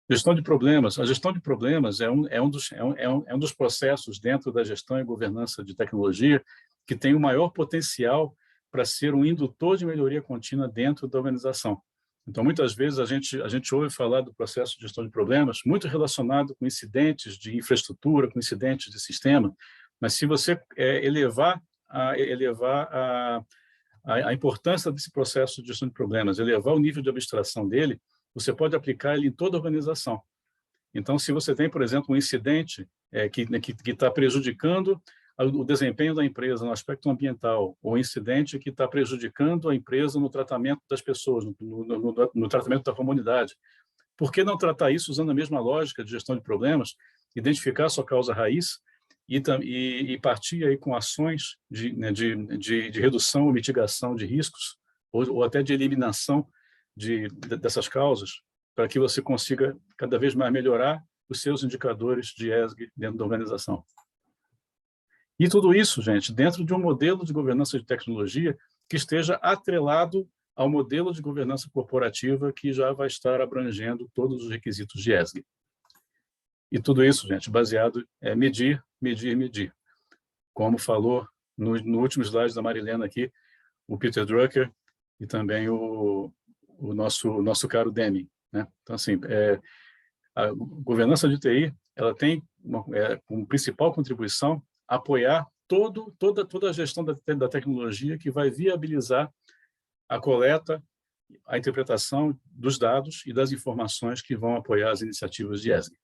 Gestão de problemas. A gestão de problemas é um dos processos dentro da gestão e governança de tecnologia que tem o maior potencial para ser um indutor de melhoria contínua dentro da organização. Então, muitas vezes, a gente ouve falar do processo de gestão de problemas muito relacionado com incidentes de infraestrutura, com incidentes de sistema, mas se você elevar a importância desse processo de gestão de problemas, elevar o nível de abstração dele, você pode aplicar ele em toda a organização. Então, se você tem, por exemplo, um incidente que está prejudicando o desempenho da empresa no aspecto ambiental, ou incidente que está prejudicando a empresa no tratamento das pessoas, no tratamento da comunidade, por que não tratar isso usando a mesma lógica de gestão de problemas, identificar a sua causa raiz e partir aí com ações de redução ou mitigação de riscos, ou até de eliminação dessas causas, para que você consiga cada vez mais melhorar os seus indicadores de ESG dentro da organização. E tudo isso, gente, dentro de um modelo de governança de tecnologia que esteja atrelado ao modelo de governança corporativa que já vai estar abrangendo todos os requisitos de ESG. E tudo isso, gente, baseado em medir, medir, medir. Como falou no último slide da Marilena aqui, o Peter Drucker e também o nosso caro Deming, né? Então, assim, a governança de TI, ela tem como principal contribuição apoiar toda a gestão da tecnologia que vai viabilizar a coleta, a interpretação dos dados e das informações que vão apoiar as iniciativas de ESG.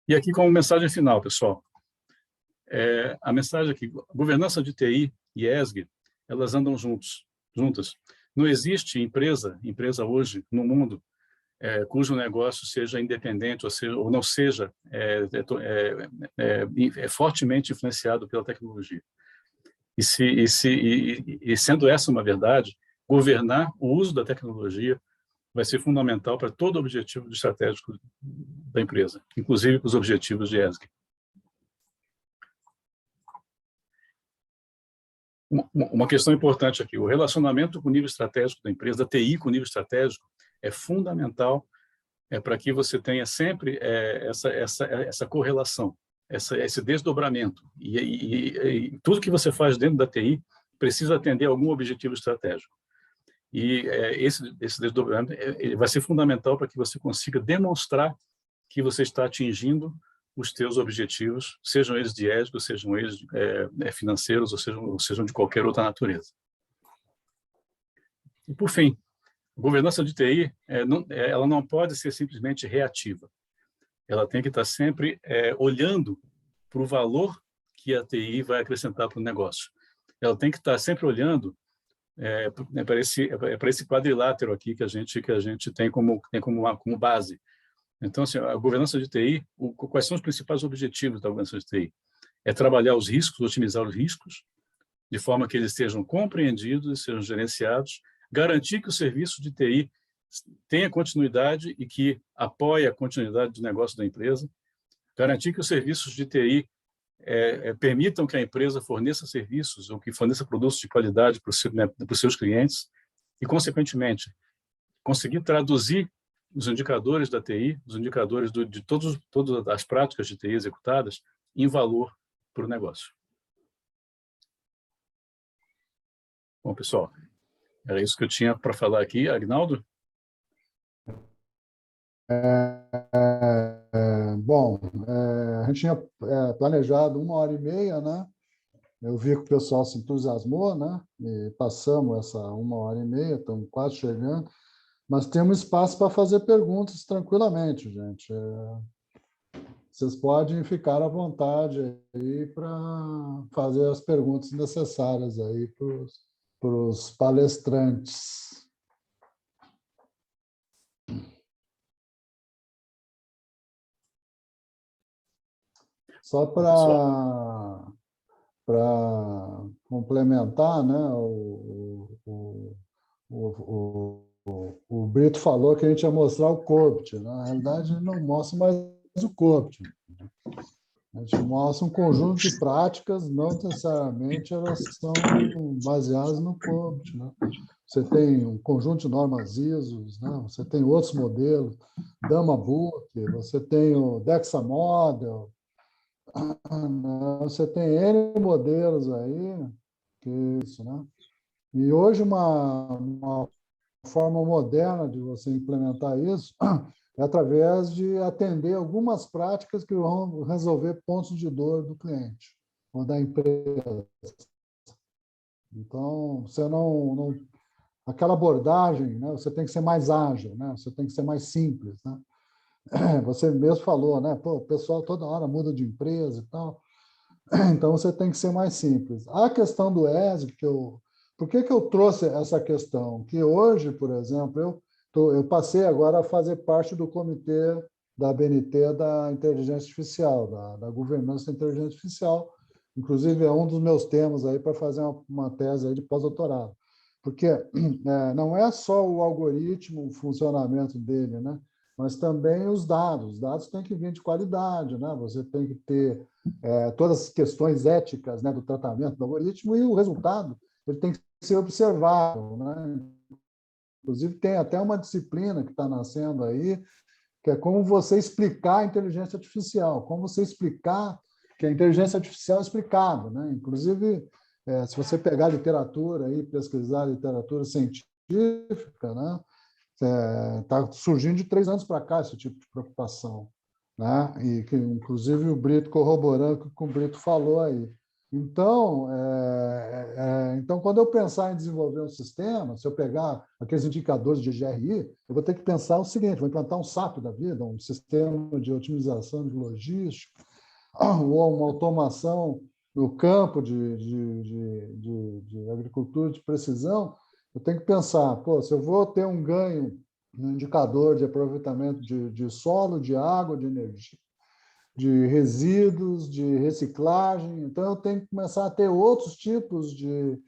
E aqui como mensagem final, pessoal, a mensagem aqui, governança de TI e ESG, elas andam juntas. Não existe empresa hoje no mundo cujo negócio seja independente ou não seja fortemente influenciado pela tecnologia. E sendo essa uma verdade, governar o uso da tecnologia vai ser fundamental para todo o objetivo estratégico da empresa, inclusive para os objetivos de ESG. Uma questão importante aqui, o relacionamento com o nível estratégico da empresa, da TI com o nível estratégico, é fundamental para que você tenha sempre essa correlação, esse desdobramento. E tudo que você faz dentro da TI precisa atender a algum objetivo estratégico. E esse desdobramento vai ser fundamental para que você consiga demonstrar que você está atingindo os teus objetivos, sejam eles de ESG, sejam eles financeiros, ou sejam de qualquer outra natureza. E, por fim, a governança de TI ela não pode ser simplesmente reativa. Ela tem que estar sempre olhando para o valor que a TI vai acrescentar para o negócio. Ela tem que estar sempre olhando para esse quadrilátero aqui que a gente tem como base. Então, assim, a governança de TI, quais são os principais objetivos da governança de TI? É trabalhar os riscos, otimizar os riscos, de forma que eles sejam compreendidos e sejam gerenciados, garantir que o serviço de TI tenha continuidade e que apoie a continuidade do negócio da empresa, garantir que os serviços de TI permitam que a empresa forneça serviços ou que forneça produtos de qualidade para os seus clientes e, consequentemente, conseguir traduzir os indicadores da TI, os indicadores de todas as práticas de TI executadas em valor para o negócio. Bom, pessoal, era isso que eu tinha para falar aqui. Agnaldo? Bom, a gente tinha planejado 1h30, né? Eu vi que o pessoal se entusiasmou, né? E passamos essa 1h30, estamos quase chegando. Mas temos espaço para fazer perguntas tranquilamente, gente. Vocês podem ficar à vontade aí para fazer as perguntas necessárias aí para os palestrantes. Só para complementar, né? O Brito falou que a gente ia mostrar o COPT. Na realidade, ele não mostra mais o COPT. A gente mostra um conjunto de práticas, não necessariamente elas são baseadas no COBIT, né? Você tem um conjunto de normas ISO, né? Você tem outros modelos, DAMA-Book, você tem o DEXA Model, você tem N modelos aí, que é isso, né? E hoje uma forma moderna de você implementar isso é através de atender algumas práticas que vão resolver pontos de dor do cliente ou da empresa. Então, você não aquela abordagem, né? Você tem que ser mais ágil, né? Você tem que ser mais simples, né? Você mesmo falou, né? Pô, o pessoal toda hora muda de empresa e tal. Então, você tem que ser mais simples. A questão do ESG, por que eu trouxe essa questão? Que hoje, por exemplo, eu passei agora a fazer parte do comitê da ABNT da inteligência artificial, da governança da inteligência artificial. Inclusive, é um dos meus temas aí para fazer uma tese aí de pós-doutorado. Porque não é só o algoritmo, o funcionamento dele, né? Mas também os dados. Os dados têm que vir de qualidade, né? Você tem que ter todas as questões éticas, né, do tratamento do algoritmo, e o resultado ele tem que ser observável, né? Inclusive, tem até uma disciplina que está nascendo aí, que é como você explicar a inteligência artificial, como você explicar que a inteligência artificial é explicável, né? Inclusive, se você pegar literatura e pesquisar literatura científica, né, está surgindo de 3 anos para cá esse tipo de preocupação, né? E que, inclusive, o Brito corroborando o que o Brito falou aí. Então, então, quando eu pensar em desenvolver um sistema, se eu pegar aqueles indicadores de GRI, eu vou ter que pensar o seguinte: vou implantar um SAP da vida, um sistema de otimização de logística, ou uma automação no campo de agricultura de precisão. Eu tenho que pensar, pô, se eu vou ter um ganho no indicador de aproveitamento de solo, de água, de energia, de resíduos, de reciclagem, então eu tenho que começar a ter outros tipos de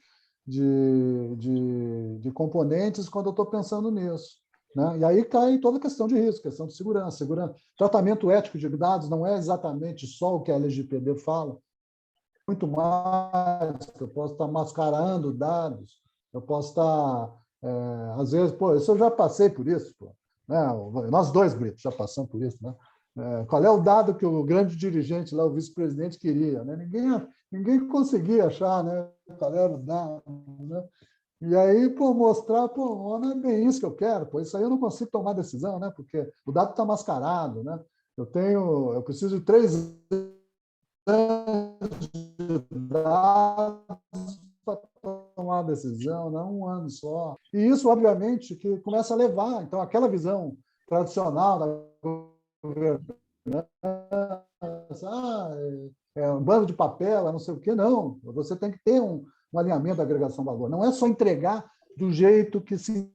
componentes quando eu estou pensando nisso, né? E aí cai toda a questão de risco, questão de segurança. Tratamento ético de dados não é exatamente só o que a LGPD fala, muito mais, eu posso estar mascarando dados, eu posso estar, às vezes, pô, isso eu já passei por isso, pô, né? Nós dois, Brito, já passamos por isso, né? Qual é o dado que o grande dirigente lá, o vice-presidente, queria, né? Ninguém conseguia achar, né? Qual era o dado, né? E aí, pô, mostrar, pô, não é bem isso que eu quero, pô, isso aí eu não consigo tomar decisão, né? Porque o dado está mascarado, né? Eu preciso de 3 anos de dados para tomar decisão, não 1 ano só. E isso, obviamente, que começa a levar, então, aquela visão tradicional da governança, um bando de papel, não sei o quê, não. Você tem que ter um alinhamento da agregação de valor. Não é só entregar do jeito que se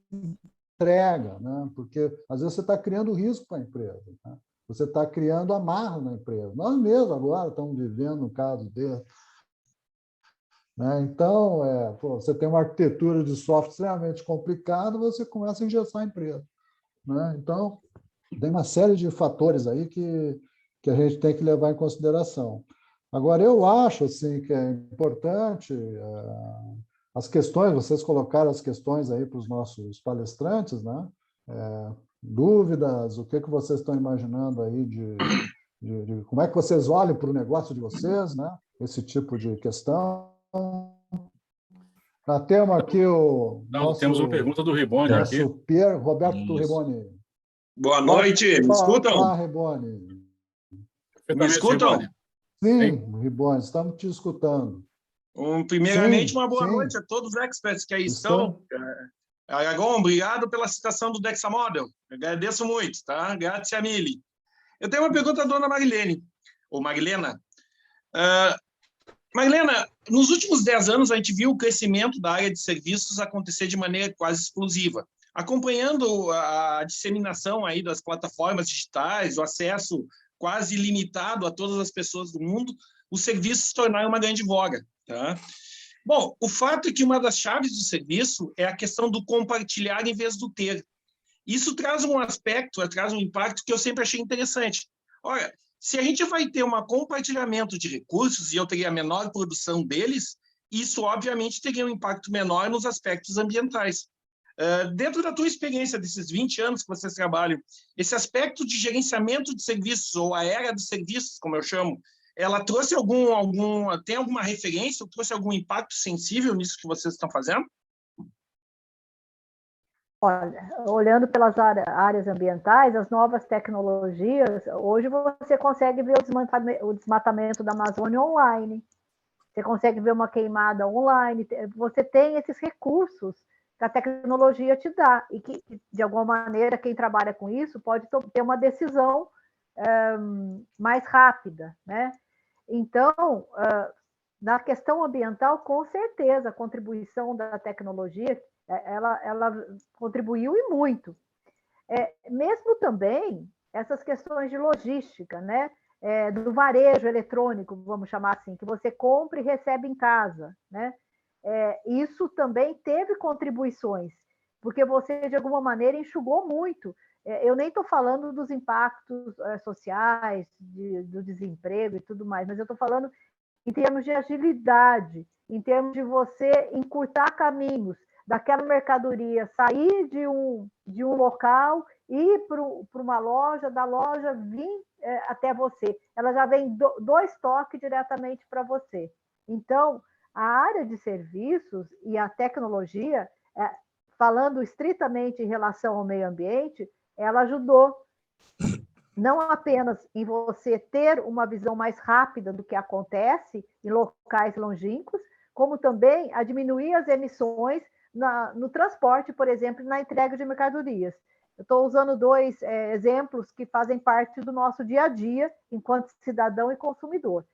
entrega, né? Porque, às vezes, você está criando risco para a empresa, né? Você está criando amarro na empresa. Nós mesmos agora estamos vivendo um caso desse, né? Então, você tem uma arquitetura de software extremamente complicada, você começa a engessar a empresa, né? Então, tem uma série de fatores aí que a gente tem que levar em consideração. Agora, eu acho assim, que é importante as questões, vocês colocaram as questões aí para os nossos palestrantes, né? Dúvidas, o que vocês estão imaginando aí de como é que vocês olham para o negócio de vocês, né? Esse tipo de questão. Temos aqui o nosso... Temos uma pergunta do Riboni aqui. Pierre Roberto Riboni. Boa noite, me escutam? Olá, Riboni. Me escutam? Sim, Riboni, estamos te escutando. Primeiramente, uma boa noite a todos os experts que aí estão. Aragon, obrigado pela citação do DEXA Model. Agradeço muito, tá? Grazie a mille. Eu tenho uma pergunta à dona Marilene, ou Marilena. Marilena, nos últimos 10 anos, a gente viu o crescimento da área de serviços acontecer de maneira quase explosiva. Acompanhando a disseminação aí das plataformas digitais, o acesso quase ilimitado a todas as pessoas do mundo, os serviços se tornaram uma grande voga, tá? Bom, o fato é que uma das chaves do serviço é a questão do compartilhar em vez do ter. Isso traz um aspecto, traz um impacto que eu sempre achei interessante. Olha, Se a gente vai ter um compartilhamento de recursos e eu teria a menor produção deles, isso, obviamente, teria um impacto menor nos aspectos ambientais. Dentro da tua experiência desses 20 anos que vocês trabalham, esse aspecto de gerenciamento de serviços, ou a era dos serviços, como eu chamo, ela trouxe tem alguma referência, ou trouxe algum impacto sensível nisso que vocês estão fazendo? Olha, olhando pelas áreas ambientais, as novas tecnologias, hoje você consegue ver o desmatamento da Amazônia online, você consegue ver uma queimada online, você tem esses recursos que a tecnologia te dá, e que, de alguma maneira, quem trabalha com isso pode ter uma decisão mais rápida, né? Então, na questão ambiental, com certeza, a contribuição da tecnologia, ela contribuiu e muito. Mesmo também essas questões de logística, né? Do varejo eletrônico, vamos chamar assim, que você compra e recebe em casa, né? Isso também teve contribuições, porque você, de alguma maneira, enxugou muito. Eu nem estou falando dos impactos sociais, do desemprego e tudo mais, mas eu estou falando em termos de agilidade, em termos de você encurtar caminhos daquela mercadoria, sair de um local, ir para uma loja, da loja vir até você. Ela já vem do estoque diretamente para você. Então, a área de serviços e a tecnologia, falando estritamente em relação ao meio ambiente, ela ajudou não apenas em você ter uma visão mais rápida do que acontece em locais longínquos, como também a diminuir as emissões no transporte, por exemplo, na entrega de mercadorias. Eu estou usando dois exemplos que fazem parte do nosso dia a dia, enquanto cidadão e consumidor.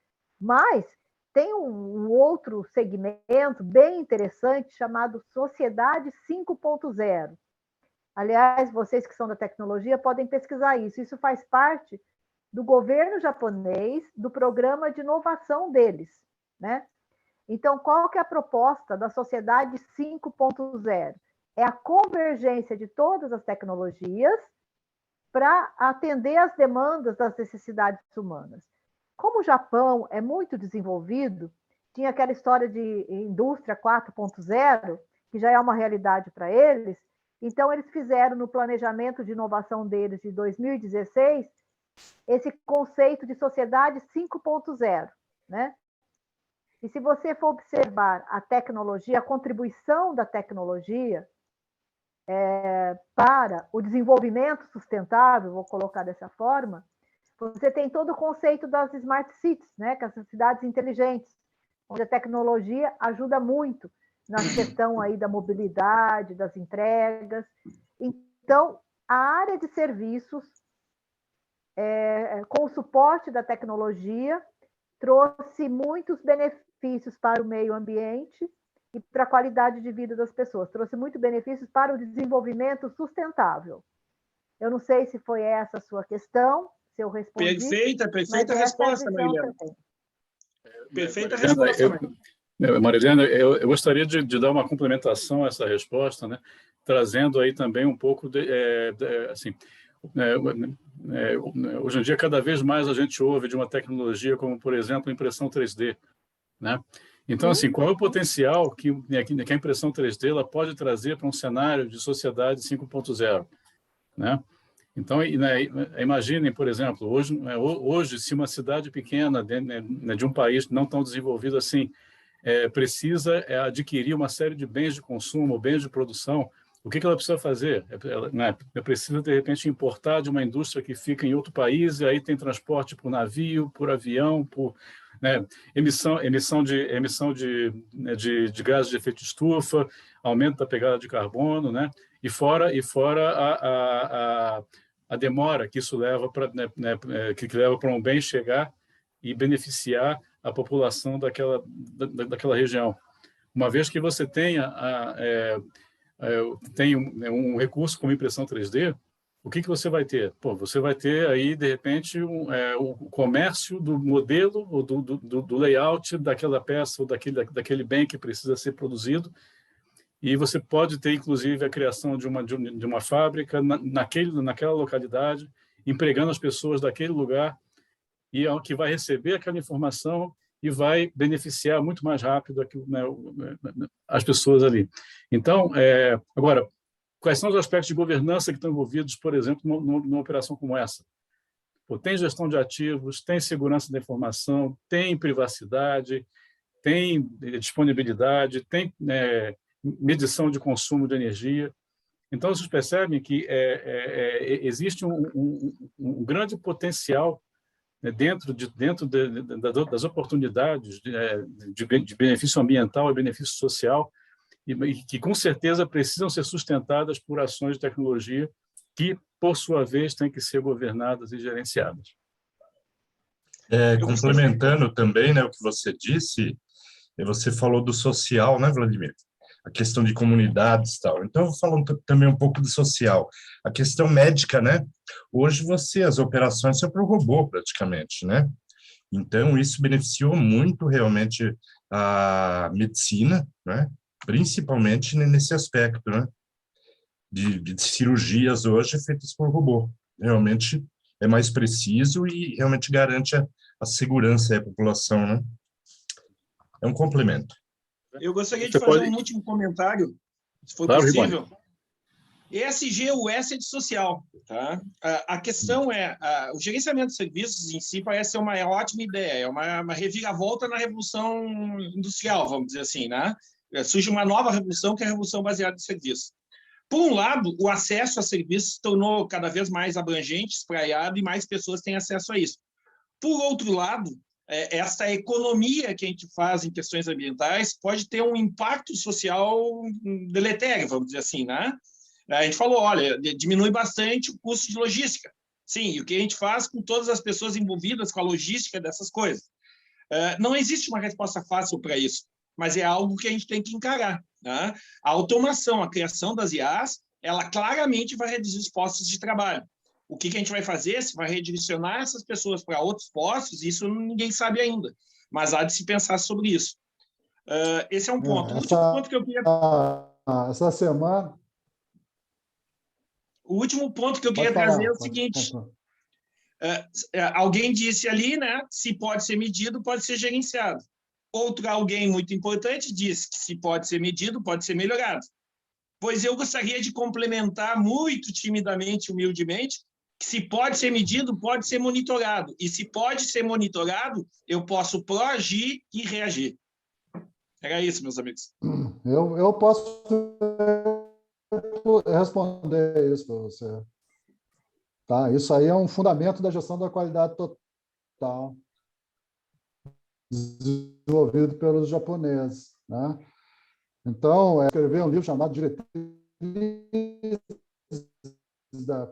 Mas tem um outro segmento bem interessante chamado Sociedade 5.0. Aliás, vocês que são da tecnologia podem pesquisar isso. Isso faz parte do governo japonês, do programa de inovação deles, né? Então, qual que é a proposta da Sociedade 5.0? É a convergência de todas as tecnologias para atender às demandas das necessidades humanas. Como o Japão é muito desenvolvido, tinha aquela história de indústria 4.0, que já é uma realidade para eles, então eles fizeram no planejamento de inovação deles de 2016 esse conceito de sociedade 5.0, né? E se você for observar a tecnologia, a contribuição da tecnologia para o desenvolvimento sustentável, vou colocar dessa forma, você tem todo o conceito das smart cities, né, que são cidades inteligentes, onde a tecnologia ajuda muito na questão aí da mobilidade, das entregas. Então, a área de serviços, com o suporte da tecnologia, trouxe muitos benefícios para o meio ambiente e para a qualidade de vida das pessoas. Trouxe muitos benefícios para o desenvolvimento sustentável. Eu não sei se foi essa a sua questão, se eu respondi. Perfeita resposta, Marilena. Perfeita resposta. Marilena, eu gostaria de dar uma complementação a essa resposta, né? Trazendo aí também um pouco assim, hoje em dia, cada vez mais a gente ouve de uma tecnologia como, por exemplo, a impressão 3D, né? Então, assim, qual é o potencial que a impressão 3D ela pode trazer para um cenário de sociedade 5.0, né? Então, imaginem, por exemplo, hoje, se uma cidade pequena de um país não tão desenvolvido assim precisa adquirir uma série de bens de consumo, bens de produção, o que ela precisa fazer? Ela precisa, de repente, importar de uma indústria que fica em outro país, e aí tem transporte por navio, por avião, por emissão de gases de efeito de estufa, aumento da pegada de carbono, né? E fora a demora que isso leva que leva para um bem chegar e beneficiar a população daquela região. Uma vez que você tenha um recurso como impressão 3D, o que você vai ter? Você vai ter aí, de repente, o comércio do modelo ou do layout daquela peça ou daquele bem que precisa ser produzido, e você pode ter, inclusive, a criação de uma fábrica naquela localidade, empregando as pessoas daquele lugar, e que vai receber aquela informação e vai beneficiar muito mais rápido aqui, né, as pessoas ali. Então, agora, quais são os aspectos de governança que estão envolvidos, por exemplo, numa operação como essa? Pô, tem gestão de ativos, tem segurança da informação, tem privacidade, tem disponibilidade, tem medição de consumo de energia. Então, vocês percebem que existe um grande potencial, né, dentro das oportunidades de benefício ambiental e benefício social, e que, com certeza, precisam ser sustentadas por ações de tecnologia que, por sua vez, têm que ser governadas e gerenciadas. Complementando também, né, o que você disse, você falou do social, né, Vladimir? A questão de comunidades e tal. Então, eu vou falar também um pouco do social. A questão médica, né? Hoje, as operações são para o robô, praticamente, né? Então, isso beneficiou muito, realmente, a medicina, né? Principalmente nesse aspecto, né? De cirurgias hoje feitas por robô. Realmente é mais preciso e realmente garante a segurança da população, né? É um complemento. Eu gostaria de fazer um último comentário, se for possível. ESG, o S é de social. Tá? A questão o gerenciamento de serviços em si parece ser uma ótima ideia, é uma reviravolta na revolução industrial, vamos dizer assim. Né? Surge uma nova revolução, que é a revolução baseada em serviços. Por um lado, o acesso a serviços se tornou cada vez mais abrangente, espraiado, e mais pessoas têm acesso a isso. Por outro lado, essa economia que a gente faz em questões ambientais pode ter um impacto social deletério, vamos dizer assim, né? A gente falou, olha, diminui bastante o custo de logística. Sim, e o que a gente faz com todas as pessoas envolvidas com a logística dessas coisas? Não existe uma resposta fácil para isso, mas é algo que a gente tem que encarar. Né? A automação, a criação das IAs, ela claramente vai reduzir os postos de trabalho. O que a gente vai fazer? Se vai redirecionar essas pessoas para outros postos, isso ninguém sabe ainda. Mas há de se pensar sobre isso. Esse é um ponto. O último ponto que eu queria... Essa semana... O último ponto que eu queria trazer é o seguinte. Alguém disse ali, né? Se pode ser medido, pode ser gerenciado. Outro alguém muito importante disse que se pode ser medido, pode ser melhorado. Pois eu gostaria de complementar muito timidamente, humildemente, que se pode ser medido, pode ser monitorado. E se pode ser monitorado, eu posso proagir e reagir. Era isso, meus amigos. Eu posso responder isso para você. Tá? Isso aí é um fundamento da gestão da qualidade total, desenvolvido pelos japoneses. Né? Então, escrevi um livro chamado Diretrizes da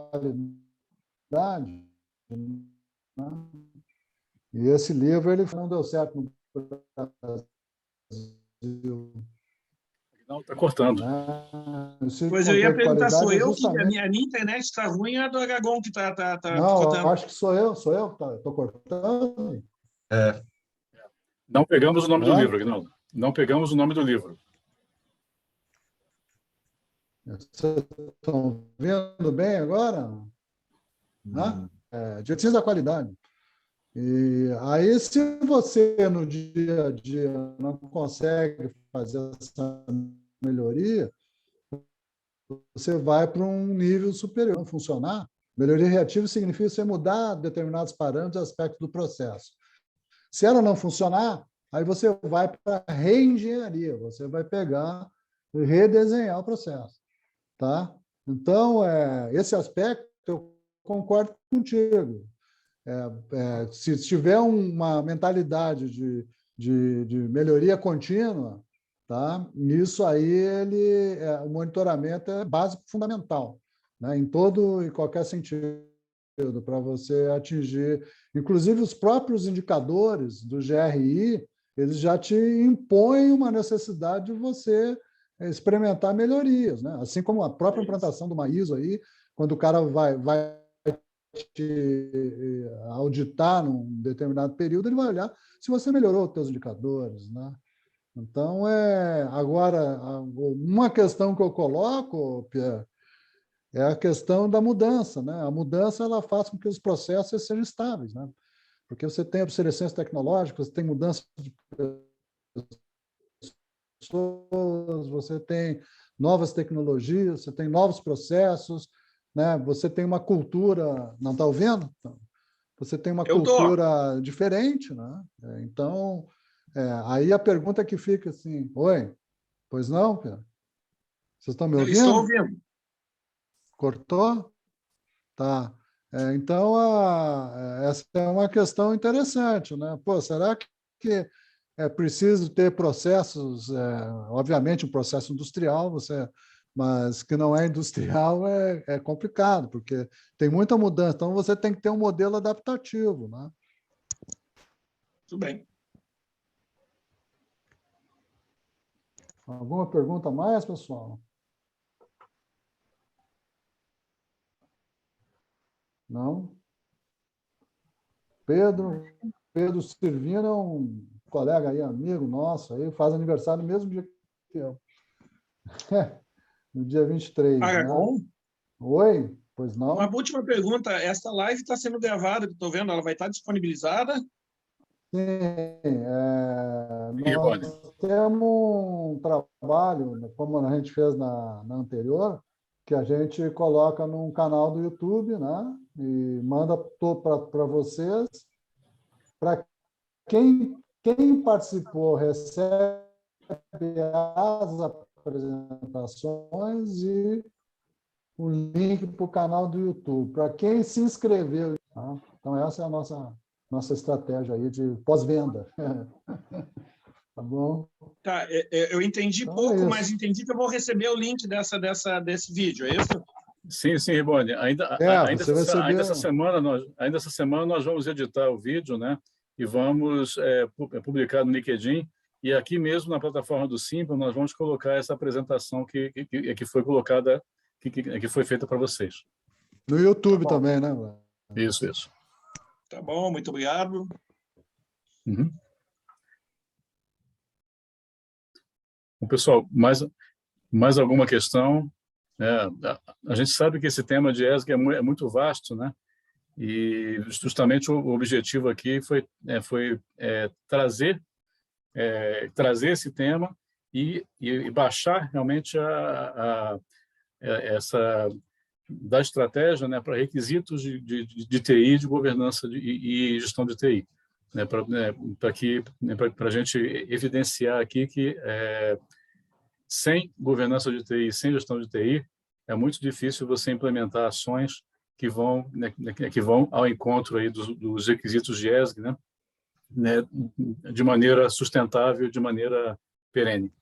Qualidade. Né? E esse livro ele não deu certo no Brasil. Não, está cortando. Pois eu ia perguntar, sou eu que a minha internet está ruim ou é do Aragon que está não, cortando? Acho que sou eu, estou cortando. Não pegamos o nome do livro, Aguinaldo. Não pegamos o nome do livro. Vocês estão vendo bem agora? Né? Diretrizes da qualidade. E aí, se você, no dia a dia, não consegue fazer essa melhoria, você vai para um nível superior. Não funcionar, melhoria reativa significa você mudar determinados parâmetros e aspectos do processo. Se ela não funcionar, aí você vai para a reengenharia, você vai pegar e redesenhar o processo. Tá? Então, esse aspecto eu concordo contigo. Se tiver uma mentalidade de melhoria contínua, tá? Isso aí o monitoramento é básico, fundamental, né? Em todo e qualquer sentido, para você atingir. Inclusive, os próprios indicadores do GRI, eles já te impõem uma necessidade de você experimentar melhorias, né? Assim como a própria implantação de uma ISO aí, quando o cara vai te auditar num determinado período, ele vai olhar se você melhorou os seus indicadores, né? Então, agora, uma questão que eu coloco, Pierre, é a questão da mudança, né? A mudança ela faz com que os processos sejam estáveis, né? porque você tem obsolescência tecnológica, você tem mudança de pessoas, você tem novas tecnologias, você tem novos processos, né? Você tem uma cultura, não está ouvindo? Você tem uma cultura diferente, né? Então, aí a pergunta que fica assim, oi, pois não, Pedro? Vocês estão me ouvindo? Estou ouvindo. Cortou? Tá. Então, essa é uma questão interessante, né? Pô, será que é preciso ter processos, obviamente um processo industrial, mas que não é industrial é complicado, porque tem muita mudança, então você tem que ter um modelo adaptativo, né? Tudo bem. Alguma pergunta a mais, pessoal? Não? Pedro Servino é um colega aí, amigo nosso, aí faz aniversário no mesmo dia que eu. No dia 23, né? Oi? Pois não? Uma última pergunta. Esta live está sendo gravada, que estou vendo, ela vai estar disponibilizada? Sim. Nós temos um trabalho, como a gente fez na anterior, que a gente coloca num canal do YouTube, né? E manda para vocês. Para quem participou, recebe as apresentações e o link para o canal do YouTube. Para quem se inscreveu. Tá? Então, essa é a nossa estratégia aí de pós-venda. Tá bom? Tá, eu entendi então, pouco, mas entendi que eu vou receber o link desse vídeo, é isso? Sim, Ribone. Ainda essa semana nós vamos editar o vídeo, né? E vamos publicar no LinkedIn. E aqui mesmo na plataforma do Simpla nós vamos colocar essa apresentação que foi colocada, que foi feita para vocês. No YouTube também, né? Isso. Tá bom, muito obrigado. Uhum. Bom, pessoal, mais alguma questão? A gente sabe que esse tema de ESG é muito vasto, né? E justamente o objetivo aqui foi trazer esse tema e baixar realmente essa da estratégia, né, para requisitos de TI, de governança e gestão de TI, né, para a gente evidenciar aqui que sem governança de TI, sem gestão de TI, é muito difícil você implementar ações que vão ao encontro aí dos requisitos de ESG, né, de maneira sustentável, de maneira perene.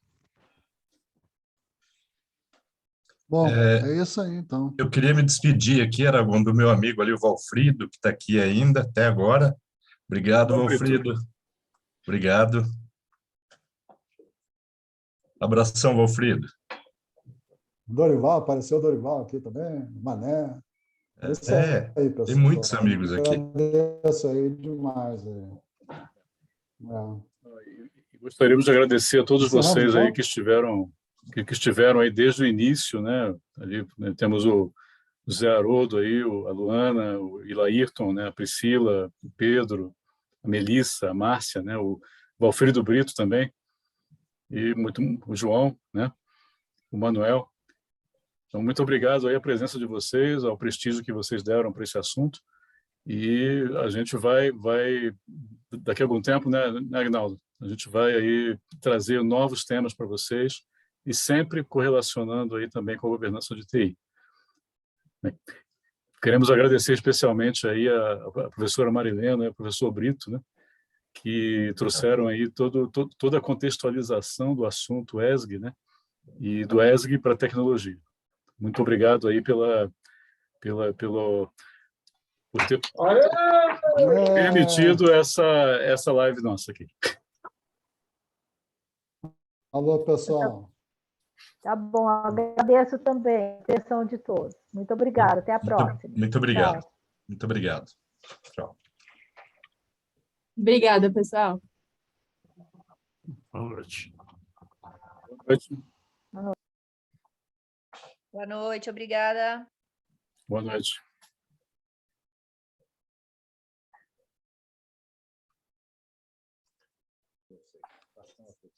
Bom, é isso aí, então. Eu queria me despedir aqui, Aragão, do meu amigo ali, o Valfrido, que está aqui ainda, até agora. Obrigado, Valfrido. Obrigado. Abração, Valfrido. Dorival, apareceu o Dorival aqui também, Mané. Aí, pessoal. Tem muitos amigos aqui. Agradeço aí demais. Gostaríamos de agradecer a todos vocês aí então? que estiveram aí desde o início, né? Ali, né, temos o Zé Haroldo aí, a Luana, o Ilairton, né? A Priscila, o Pedro, a Melissa, a Márcia, né? O Valfrido Brito também, e o João, né? O Manuel. Então, muito obrigado aí à presença de vocês, ao prestígio que vocês deram para esse assunto. E a gente vai daqui a algum tempo, né, Agnaldo? A gente vai aí trazer novos temas para vocês e sempre correlacionando aí também com a governança de TI. Queremos agradecer especialmente aí a professora Marilena e ao professor Brito, né, que trouxeram aí toda a contextualização do assunto ESG, né, e do ESG para a tecnologia. Muito obrigado aí por ter permitido essa live nossa aqui. Alô, pessoal. Tá bom, agradeço também a atenção de todos. Muito obrigada, até a próxima. Muito obrigado. Tchau. Muito obrigado. Tchau. Obrigada, pessoal. Boa noite. Boa noite, obrigada. Boa noite. Eu sei, bastante.